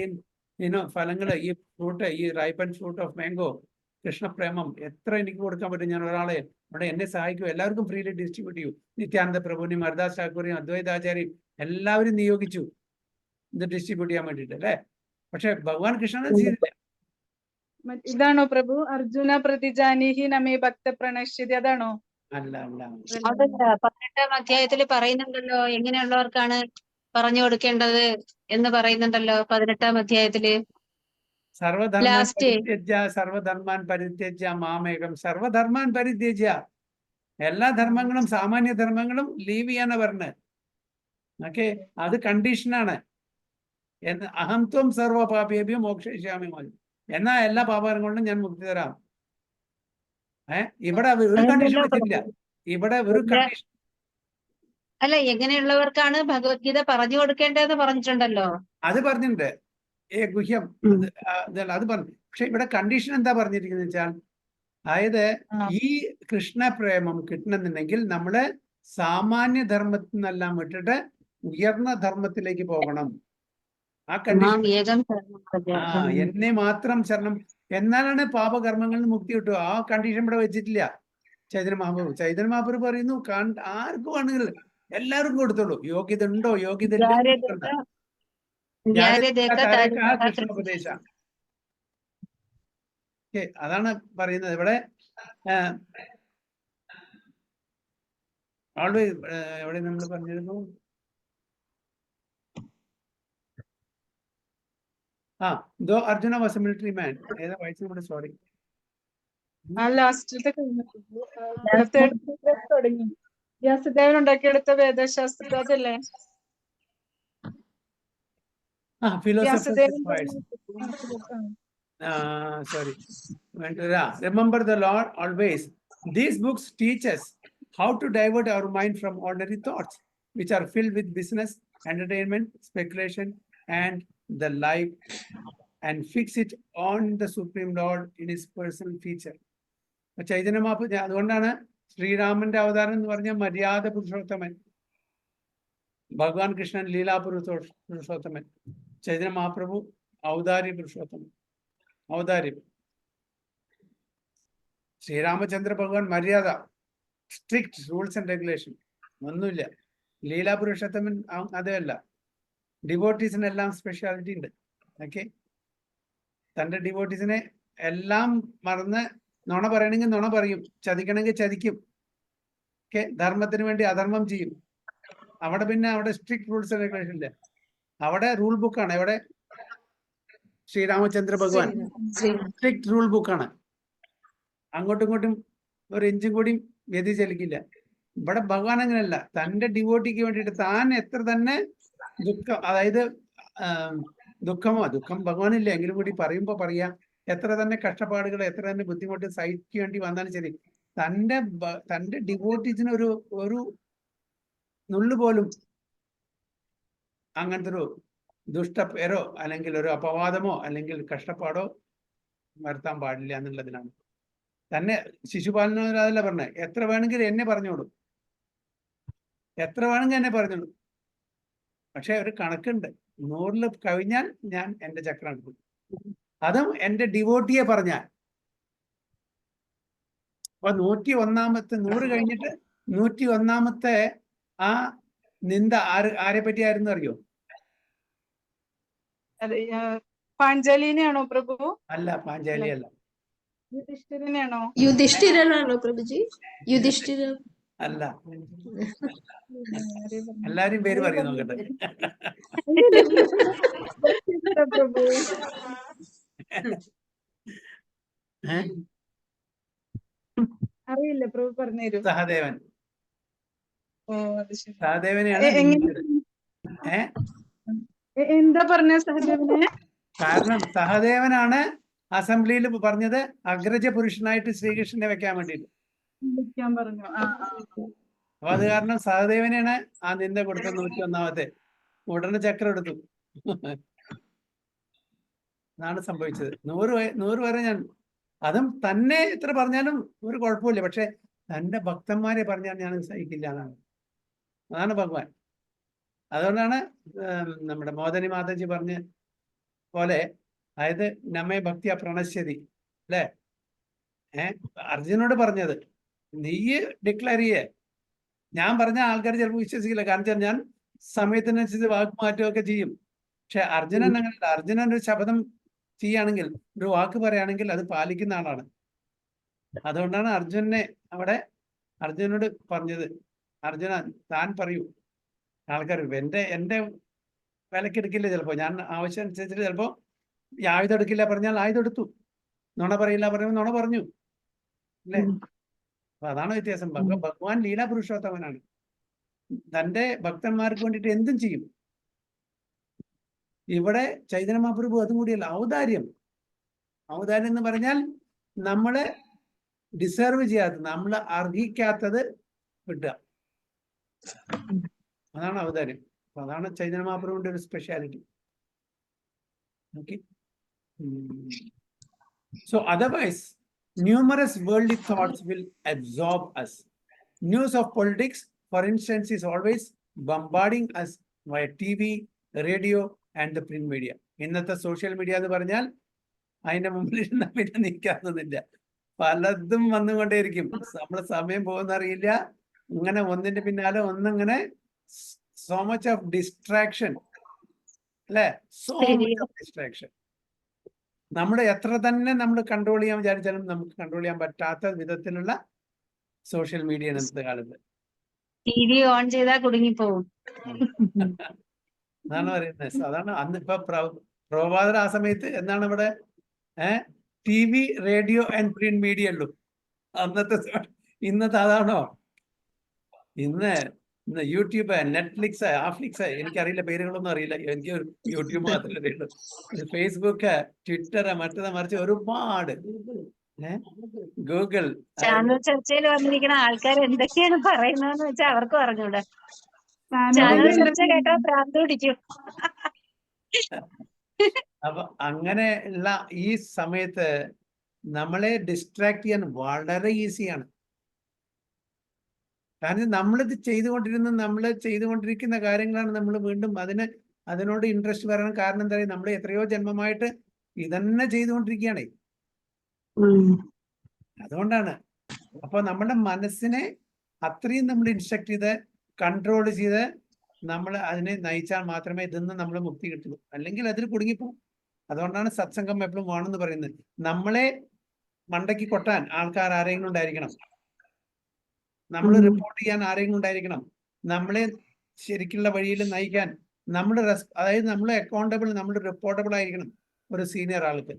ഫലങ്ങൾ, ഈ ഫ്രൂട്ട്, ഈ റൈപ്പൻ ഫ്രൂട്ട് ഓഫ് മാംഗോ, കൃഷ്ണപ്രേമം എത്ര എനിക്ക് കൊടുക്കാൻ പറ്റും? ഞാൻ ഒരാളെ അവിടെ എന്നെ സഹായിക്കൂ, എല്ലാവർക്കും ഫ്രീലി ഡിസ്ട്രിബ്യൂട്ട് ചെയ്യൂ. നിത്യാനന്ദ പ്രഭുവിനെയും ഹരിദാസ് ഠാക്കൂറിനെയും അദ്വൈതാചാര്യയും എല്ലാവരും നിയോഗിച്ചു ഇത് ഡിസ്ട്രിബ്യൂട്ട് ചെയ്യാൻ വേണ്ടിയിട്ട് അല്ലേ. പക്ഷെ ഭഗവാൻ കൃഷ്ണൻ ചെയ്തില്ല. ഇതാണോ പ്രഭു അർജുന പ്രതിജാനീഹി നമേ ഭക്ത പ്രണശ്യതി, അതാണോ? അല്ല അല്ല, അതല്ല, 18ാം അധ്യായത്തിൽ പറയുന്നുണ്ടല്ലോ എങ്ങനെയുള്ളവർക്കാണ് പറഞ്ഞു കൊടുക്കേണ്ടത് എന്ന് പറയുന്നുണ്ടല്ലോ 18ാം അധ്യായത്തില്. സർവധർമാൻ പരിത്യജ്യ മാമേകം. സർവധർമാൻ പരിത്യജ്യ, എല്ലാ ധർമ്മങ്ങളും സാമാന്യ ധർമ്മങ്ങളും ലീവ് ചെയ്യാനാ പറഞ്ഞത്. ഓക്കെ, അത് കണ്ടീഷനാണ്. അഹംത്വം സർവ പാപേഭ്യോ മോക്ഷയിഷ്യാമി മാ. എന്നാ എല്ലാ പാപകരങ്ങളിലും ഞാൻ മുക്തി തരാം. ഇവിടെ ഒരു കണ്ടീഷൻ വെച്ചിട്ടില്ല. ഇവിടെ ഒരു കണ്ടീഷൻ. അല്ല, എങ്ങനെയുള്ളവർക്കാണ് ഭഗവത്ഗീത പറഞ്ഞു കൊടുക്കേണ്ടതെന്ന് പറഞ്ഞിട്ടുണ്ടല്ലോ. അത് പറഞ്ഞിട്ടുണ്ട്. ഗുഹ്യം അത് പറഞ്ഞു. പക്ഷെ ഇവിടെ കണ്ടീഷൻ എന്താ പറഞ്ഞിരിക്കുന്നത് വെച്ചാൽ, അതായത് ഈ കൃഷ്ണപ്രേമം കിട്ടണമെന്നുണ്ടെങ്കിൽ നമ്മള് സാമാന്യ ധർമ്മത്തിൽ നിന്നെല്ലാം വിട്ടിട്ട് ഉയർന്ന ധർമ്മത്തിലേക്ക് പോകണം. ആ കണ്ടീഷൻ, എന്നെ മാത്രം ശരണം, എന്നാലാണ് പാപകർമ്മങ്ങളിൽ നിന്ന് മുക്തി കിട്ടുക. ആ കണ്ടീഷൻ ഇവിടെ വെച്ചിട്ടില്ല ചൈതന്യ മഹാപ്രഭു. ചൈതന്യ മഹാപ്രഭു പറയുന്നു ആർക്കും ആണെങ്കിൽ എല്ലാവർക്കും കൊടുത്തോളൂ. യോഗ്യത ഉണ്ടോ യോഗ്യത കൃഷ്ണോപദേശ. അതാണ് പറയുന്നത് ഇവിടെ. ഓൾവേസ് എവിടെ നമ്മൾ പറഞ്ഞിരുന്നു, though Arjuna was a military man. ഏതാ വായിച്ചു? സോറി, ലാസ്റ്റത്തെ തുടങ്ങി വ്യാസദേവൻ ഉണ്ടാക്കിയെടുത്ത വേദശാസ്ത്ര അതല്ലേ? Sorry. Remember the Lord always. These books teach us how to divert our mind from ordinary thoughts, which are filled with business, entertainment, speculation, and the like, and fix it on the Supreme Lord in his personal feature. Chaitanya Mahaprabhu അതുകൊണ്ടാണ് ശ്രീരാമന്റെ അവതാരം എന്ന് പറഞ്ഞ മര്യാദ പുരുഷോത്തമൻ, ഭഗവാൻ കൃഷ്ണൻ ലീലാ പുരുഷോത്തമൻ, ചൈതന്യ മഹാപ്രഭു ഔദാര്യ പുരുഷോത്തമൻ, ഔദാര്യം. ശ്രീരാമചന്ദ്ര ഭഗവാൻ മര്യാദ, സ്ട്രിക്റ്റ് റൂൾസ് ആൻഡ് റെഗുലേഷൻ, ഒന്നുമില്ല. ലീലാ പുരുഷോത്തമൻ അതല്ല. ഡിവോട്ടീസിനെല്ലാം സ്പെഷ്യാലിറ്റി ഉണ്ട്. ഓക്കെ, തൻ്റെ ഡിവോട്ടീസിനെ എല്ലാം മറന്ന് നുണ പറയണമെങ്കിൽ നുണ പറയും, ചതിക്കണമെങ്കിൽ ചതിക്കും. ഓക്കെ, ധർമ്മത്തിന് വേണ്ടി അധർമ്മം ചെയ്യും. അവിടെ സ്ട്രിക്ട് റൂൾസ് ആൻഡ് റെഗുലേഷൻ ഇല്ല. അവിടെ റൂൾ ബുക്കാണ്. എവിടെ ശ്രീരാമചന്ദ്ര ഭഗവാൻ സ്ട്രിക്ട് റൂൾ ബുക്കാണ്. അങ്ങോട്ടും ഇങ്ങോട്ടും ഒരു ഇഞ്ചും കൂടി വ്യതിചലിക്കില്ല. ഇവിടെ ഭഗവാൻ അങ്ങനെയല്ല. തൻ്റെ ഡിവോട്ടിക്ക് വേണ്ടിയിട്ട് താൻ എത്ര തന്നെ ദുഃഖം, അതായത് ദുഃഖം ഭഗവാനില്ല എങ്കിലും കൂടി പറയുമ്പോ പറയാ, എത്ര തന്നെ കഷ്ടപ്പാടുകൾ, എത്ര തന്നെ ബുദ്ധിമുട്ട് സഹിക്കേണ്ടി വന്നാലും ശരി, തൻ്റെ ഡിവോട്ടീസിന് ഒരു നുള്ളു പോലും അങ്ങനത്തെ ഒരു ദുഷ്ടപേരോ അല്ലെങ്കിൽ ഒരു അപവാദമോ അല്ലെങ്കിൽ കഷ്ടപ്പാടോ വരുത്താൻ പാടില്ല എന്നുള്ളതിനാണ്. തന്നെ ശിശുപാലനല്ല പറഞ്ഞത്, എത്ര വേണമെങ്കിലും എന്നെ പറഞ്ഞോളൂ, എത്ര വേണമെങ്കിൽ എന്നെ പറഞ്ഞോളൂ. പക്ഷെ ഒരു കണക്കുണ്ട്, 100 കവിഞ്ഞാൽ ഞാൻ എൻ്റെ ചക്രം എടുക്കും. അതും എൻ്റെ ഡിവോട്ടിയെ പറഞ്ഞാൽ. അപ്പൊ 101 കഴിഞ്ഞിട്ട് 101 ആ നിന്ദ ആരെ പറ്റിയായിരുന്നു അറിയോ? പാഞ്ചാലിനെയാണോ പ്രഭു? അല്ല, പാഞ്ചാലി അല്ല. യുധിഷ്ഠിരനെയാണോ? യുധിഷ്ഠിരനാണോ പ്രഭുജി? യുധിഷ്ഠിര അല്ല. എല്ലാരും പേര് പറയും നോക്കട്ടെ. പ്രഭു അറിയില്ല പ്രഭു, പറഞ്ഞുതരൂ. സഹദേവൻ. ഓ, അത് ശരി. സഹദേവനെയാണ്. എന്താ പറഞ്ഞ സഹദേവനെ? കാരണം സഹദേവനാണ് അസംബ്ലിയിൽ പറഞ്ഞത് അഗ്രജ പുരുഷനായിട്ട് ശ്രീകൃഷ്ണനെ വെക്കാൻ വേണ്ടിയിട്ട് പറഞ്ഞു. അപ്പൊ അത് കാരണം സഹദേവനെയാണ് ആ നിന്ദ കൊടുത്തത്. 101 ഉടനെ ചക്രം എടുത്തു. അതാണ് സംഭവിച്ചത്. 100 വരെ ഞാൻ, അതും തന്നെ എത്ര പറഞ്ഞാലും ഒരു കുഴപ്പമില്ല. പക്ഷെ തൻ്റെ ഭക്തന്മാരെ പറഞ്ഞാൽ ഞാൻ സഹിക്കില്ല എന്നാണ്. അതാണ് ഭഗവാൻ. അതുകൊണ്ടാണ് നമ്മുടെ മോദനി മാതാജി പറഞ്ഞ പോലെ, അതായത് നമ്മെ ഭക്തിയ പ്രണശ്യതി അല്ലേ, അർജുനോട് പറഞ്ഞത്, നീ ഡിക്ലെയർ ചെയ്യേ, ഞാൻ പറഞ്ഞ ആൾക്കാർ ചിലപ്പോൾ വിശ്വസിക്കില്ല. കാരണം ഞാൻ സമയത്തിനനുസരിച്ച് വാക്ക് മാറ്റുകയൊക്കെ ചെയ്യും. പക്ഷെ അർജുനൻ അങ്ങനെയല്ല. അർജുനൻ ഒരു ശപഥം ചെയ്യുകയാണെങ്കിൽ, ഒരു വാക്ക് പറയുകയാണെങ്കിൽ അത് പാലിക്കുന്ന ആളാണ്. അതുകൊണ്ടാണ് അർജുനോട് പറഞ്ഞത്, അർജുന താൻ പറയൂ. ആൾക്കാർ എൻ്റെ വിലക്കെടുക്കില്ല. ചിലപ്പോൾ ഞാൻ ആവശ്യം അനുസരിച്ചിട്ട് ചിലപ്പോൾ ഈ ആയുധം എടുക്കില്ല പറഞ്ഞാൽ ആയുധം എടുത്തു, നുണ പറയില്ല പറയുമ്പോൾ നുണ പറഞ്ഞു അല്ലേ. അപ്പൊ അതാണ് വ്യത്യാസം. ഭഗവാൻ ലീലാ പുരുഷോത്തമനാണ്. തന്റെ ഭക്തന്മാർക്ക് വേണ്ടിയിട്ട് എന്തും ചെയ്യും. ഇവിടെ ചൈതന്യ മഹാപ്രഭു അതും കൂടിയല്ല, ഔദാര്യം. ഔദാര്യം എന്ന് പറഞ്ഞാൽ നമ്മള് ഡിസേർവ് ചെയ്യാത്തത്, നമ്മൾ അർഹിക്കാത്തത് കിട്ടുക, അതാണ് ഔദാര്യം. അപ്പൊ അതാണ് ചൈതന്യ മഹാപ്രഭുവിന്റെ ഒരു speciality. Okay. So otherwise, numerous worldly thoughts will absorb us. News of politics, for instance, is always bombarding us via TV, radio, and the print media. ഇന്നത്തെ സോഷ്യൽ മീഡിയ എന്ന് പറഞ്ഞാൽ അതിന്റെ മുമ്പിൽ ഇരുന്നാൽ പിന്നെ നിൽക്കാത്തതില്ല, പലതും വന്നുകൊണ്ടേയിരിക്കും. നമ്മളെ സമയം പോകുന്ന അറിയില്ല. ഇങ്ങനെ ഒന്നിന്റെ പിന്നാലെ ഒന്നിങ്ങനെ, സോ മച്ച് ഓഫ് ഡിസ്ട്രാക്ഷൻ അല്ലെ, സോ മച്ച് ഓഫ് ഡിസ്ട്രാക്ഷൻ. നമ്മൾ എത്ര തന്നെ നമ്മൾ കൺട്രോൾ ചെയ്യാൻ വിചാരിച്ചാലും നമുക്ക് കൺട്രോൾ ചെയ്യാൻ പറ്റാത്ത വിധത്തിലുള്ള സോഷ്യൽ മീഡിയ ഇന്നത്തെ കാലത്ത്. TV ഓൺ ചെയ്താൽ കുടുങ്ങിപ്പോവും. അതാണ് പറയുന്നത്. അതാണ് അന്ന് ഇപ്പൊ പ്രഭാതർ ആ സമയത്ത് എന്താണ് ഇവിടെ TV, radio and print media ഉള്ളൂ അന്നത്തെ. ഇന്നത്തെ അതാണോ? ഇന്ന് യൂട്യൂബ്, നെറ്റ്ഫ്ലിക്സ്, ആഫ്ലിക്സ്, എനിക്കറിയില്ല, പേരുകളൊന്നും അറിയില്ല. എനിക്ക് യൂട്യൂബ് മാത്രമേ അറിയുള്ളൂ. ഫേസ്ബുക്ക്, ട്വിറ്റർ, മറ്റേത് മറിച്ച് ഒരുപാട്, ഗൂഗിൾ. ചാനൽ ചർച്ചയിൽ വന്നിരിക്കുന്ന ആൾക്കാർ എന്തൊക്കെയാണ് പറയുന്നതെന്ന് വെച്ചാൽ അവർക്ക് പറഞ്ഞൂടെ. ചാനൽ ചർച്ച കേട്ടാൽ ഭ്രാന്ത് പിടിക്കും. അപ്പൊ അങ്ങനെയുള്ള ഈ സമയത്ത് നമ്മളെ ഡിസ്ട്രാക്ട് ചെയ്യാൻ വളരെ ഈസിയാണ്. കാരണം നമ്മളിത് ചെയ്തുകൊണ്ടിരിക്കുന്ന കാര്യങ്ങളാണ് നമ്മൾ വീണ്ടും അതിനോട് ഇൻട്രസ്റ്റ് വരാൻ കാരണം എന്താ പറയുക, നമ്മൾ എത്രയോ ജന്മമായിട്ട് ഇതന്നെ ചെയ്തുകൊണ്ടിരിക്കുകയാണ്. അതുകൊണ്ടാണ്. അപ്പൊ നമ്മുടെ മനസ്സിനെ അത്രയും നമ്മൾ ഇൻസ്ട്രക്ട് ചെയ്ത് കൺട്രോൾ ചെയ്ത് നമ്മൾ അതിനെ നയിച്ചാൽ മാത്രമേ ഇതിന്ന് നമ്മൾ മുക്തി കിട്ടുള്ളൂ, അല്ലെങ്കിൽ അതിൽ കുടുങ്ങിപ്പോകും. അതുകൊണ്ടാണ് സത്സംഗം എപ്പോഴും വേണമെന്ന് പറയുന്നത്. നമ്മളെ മണ്ടയ്ക്ക് കൊട്ടാൻ ആൾക്കാർ ആരെങ്കിലും ഉണ്ടായിരിക്കണം, നമ്മൾ റിപ്പോർട്ട് ചെയ്യാൻ ആരെങ്കിലും ഉണ്ടായിരിക്കണം, നമ്മളെ ശരിക്കുള്ള വഴിയിൽ നയിക്കാൻ അതായത് നമ്മൾ അക്കൗണ്ടബിൾ, നമ്മൾ റിപ്പോർട്ടബിൾ ആയിരിക്കണം ഒരു സീനിയർ ആൾക്ക്.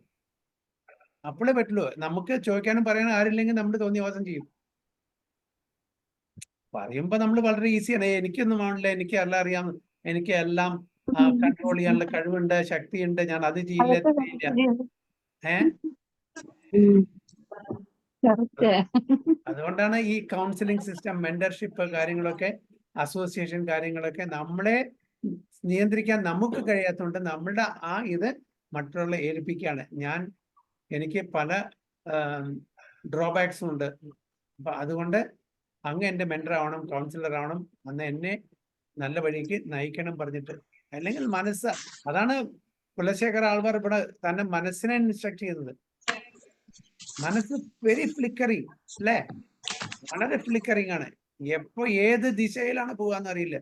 അപ്പോഴേ പറ്റുള്ളൂ. നമുക്ക് ചോദിക്കാനും പറയാനും ആരില്ലെങ്കിൽ നമ്മൾ തോന്നിയവാസം ചെയ്യും. പറയുമ്പോ നമ്മൾ വളരെ ഈസിയാണ്, എനിക്കൊന്നും ആണില്ല, എനിക്ക് എല്ലാം അറിയാം, എനിക്ക് എല്ലാം കൺട്രോൾ ചെയ്യാനുള്ള കഴിവുണ്ട്, ശക്തിയുണ്ട്, ഞാൻ അത് ചെയ്യില്ല. അതുകൊണ്ടാണ് ഈ കൗൺസിലിംഗ് സിസ്റ്റം, മെന്റർഷിപ്പ് കാര്യങ്ങളൊക്കെ, അസോസിയേഷൻ കാര്യങ്ങളൊക്കെ നമ്മളെ നിയന്ത്രിക്കാൻ നമുക്ക് കഴിയാത്തതുകൊണ്ട് നമ്മളുടെ ഇത് മറ്റുള്ള ഏൽപ്പിക്കുകയാണ്. എനിക്ക് പല ഡ്രോബാക്സും ഉണ്ട്. അപ്പൊ അതുകൊണ്ട് അങ്ങ് എൻ്റെ മെന്റർ ആവണം, കൗൺസിലർ ആവണം, അന്ന് എന്നെ നല്ല വഴിക്ക് നയിക്കണം പറഞ്ഞിട്ട്. അല്ലെങ്കിൽ അതാണ് കുലശേഖര ആൾവാർ ഇവിടെ തന്നെ മനസ്സിനെ ഇൻസ്ട്രക്ട് ചെയ്യുന്നത്. മനസ്സ് വെരി ഫ്ലിക്കറിങ് അല്ലേ, വളരെ ഫ്ലിക്കറിങ് ആണ്. എപ്പോ ഏത് ദിശയിലാണ് പോവാന്ന് അറിയില്ല.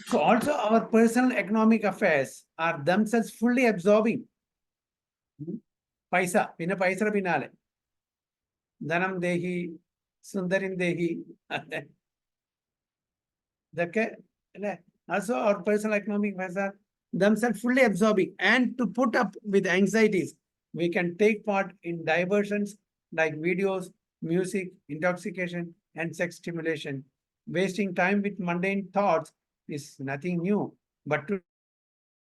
So also our personal economic affairs are themselves fully absorbing. പൈസ, പിന്നെ പൈസയുടെ പിന്നാലെ ധനം ദേഹി, സുന്ദരിൻ ദേഹി, ഇതൊക്കെ അല്ലെ. Also our personal economic affairs are themselves fully absorbing, and to put up with anxieties we can take part in diversions like videos, music, intoxication, and sex stimulation. Wasting time with mundane thoughts is nothing new, but to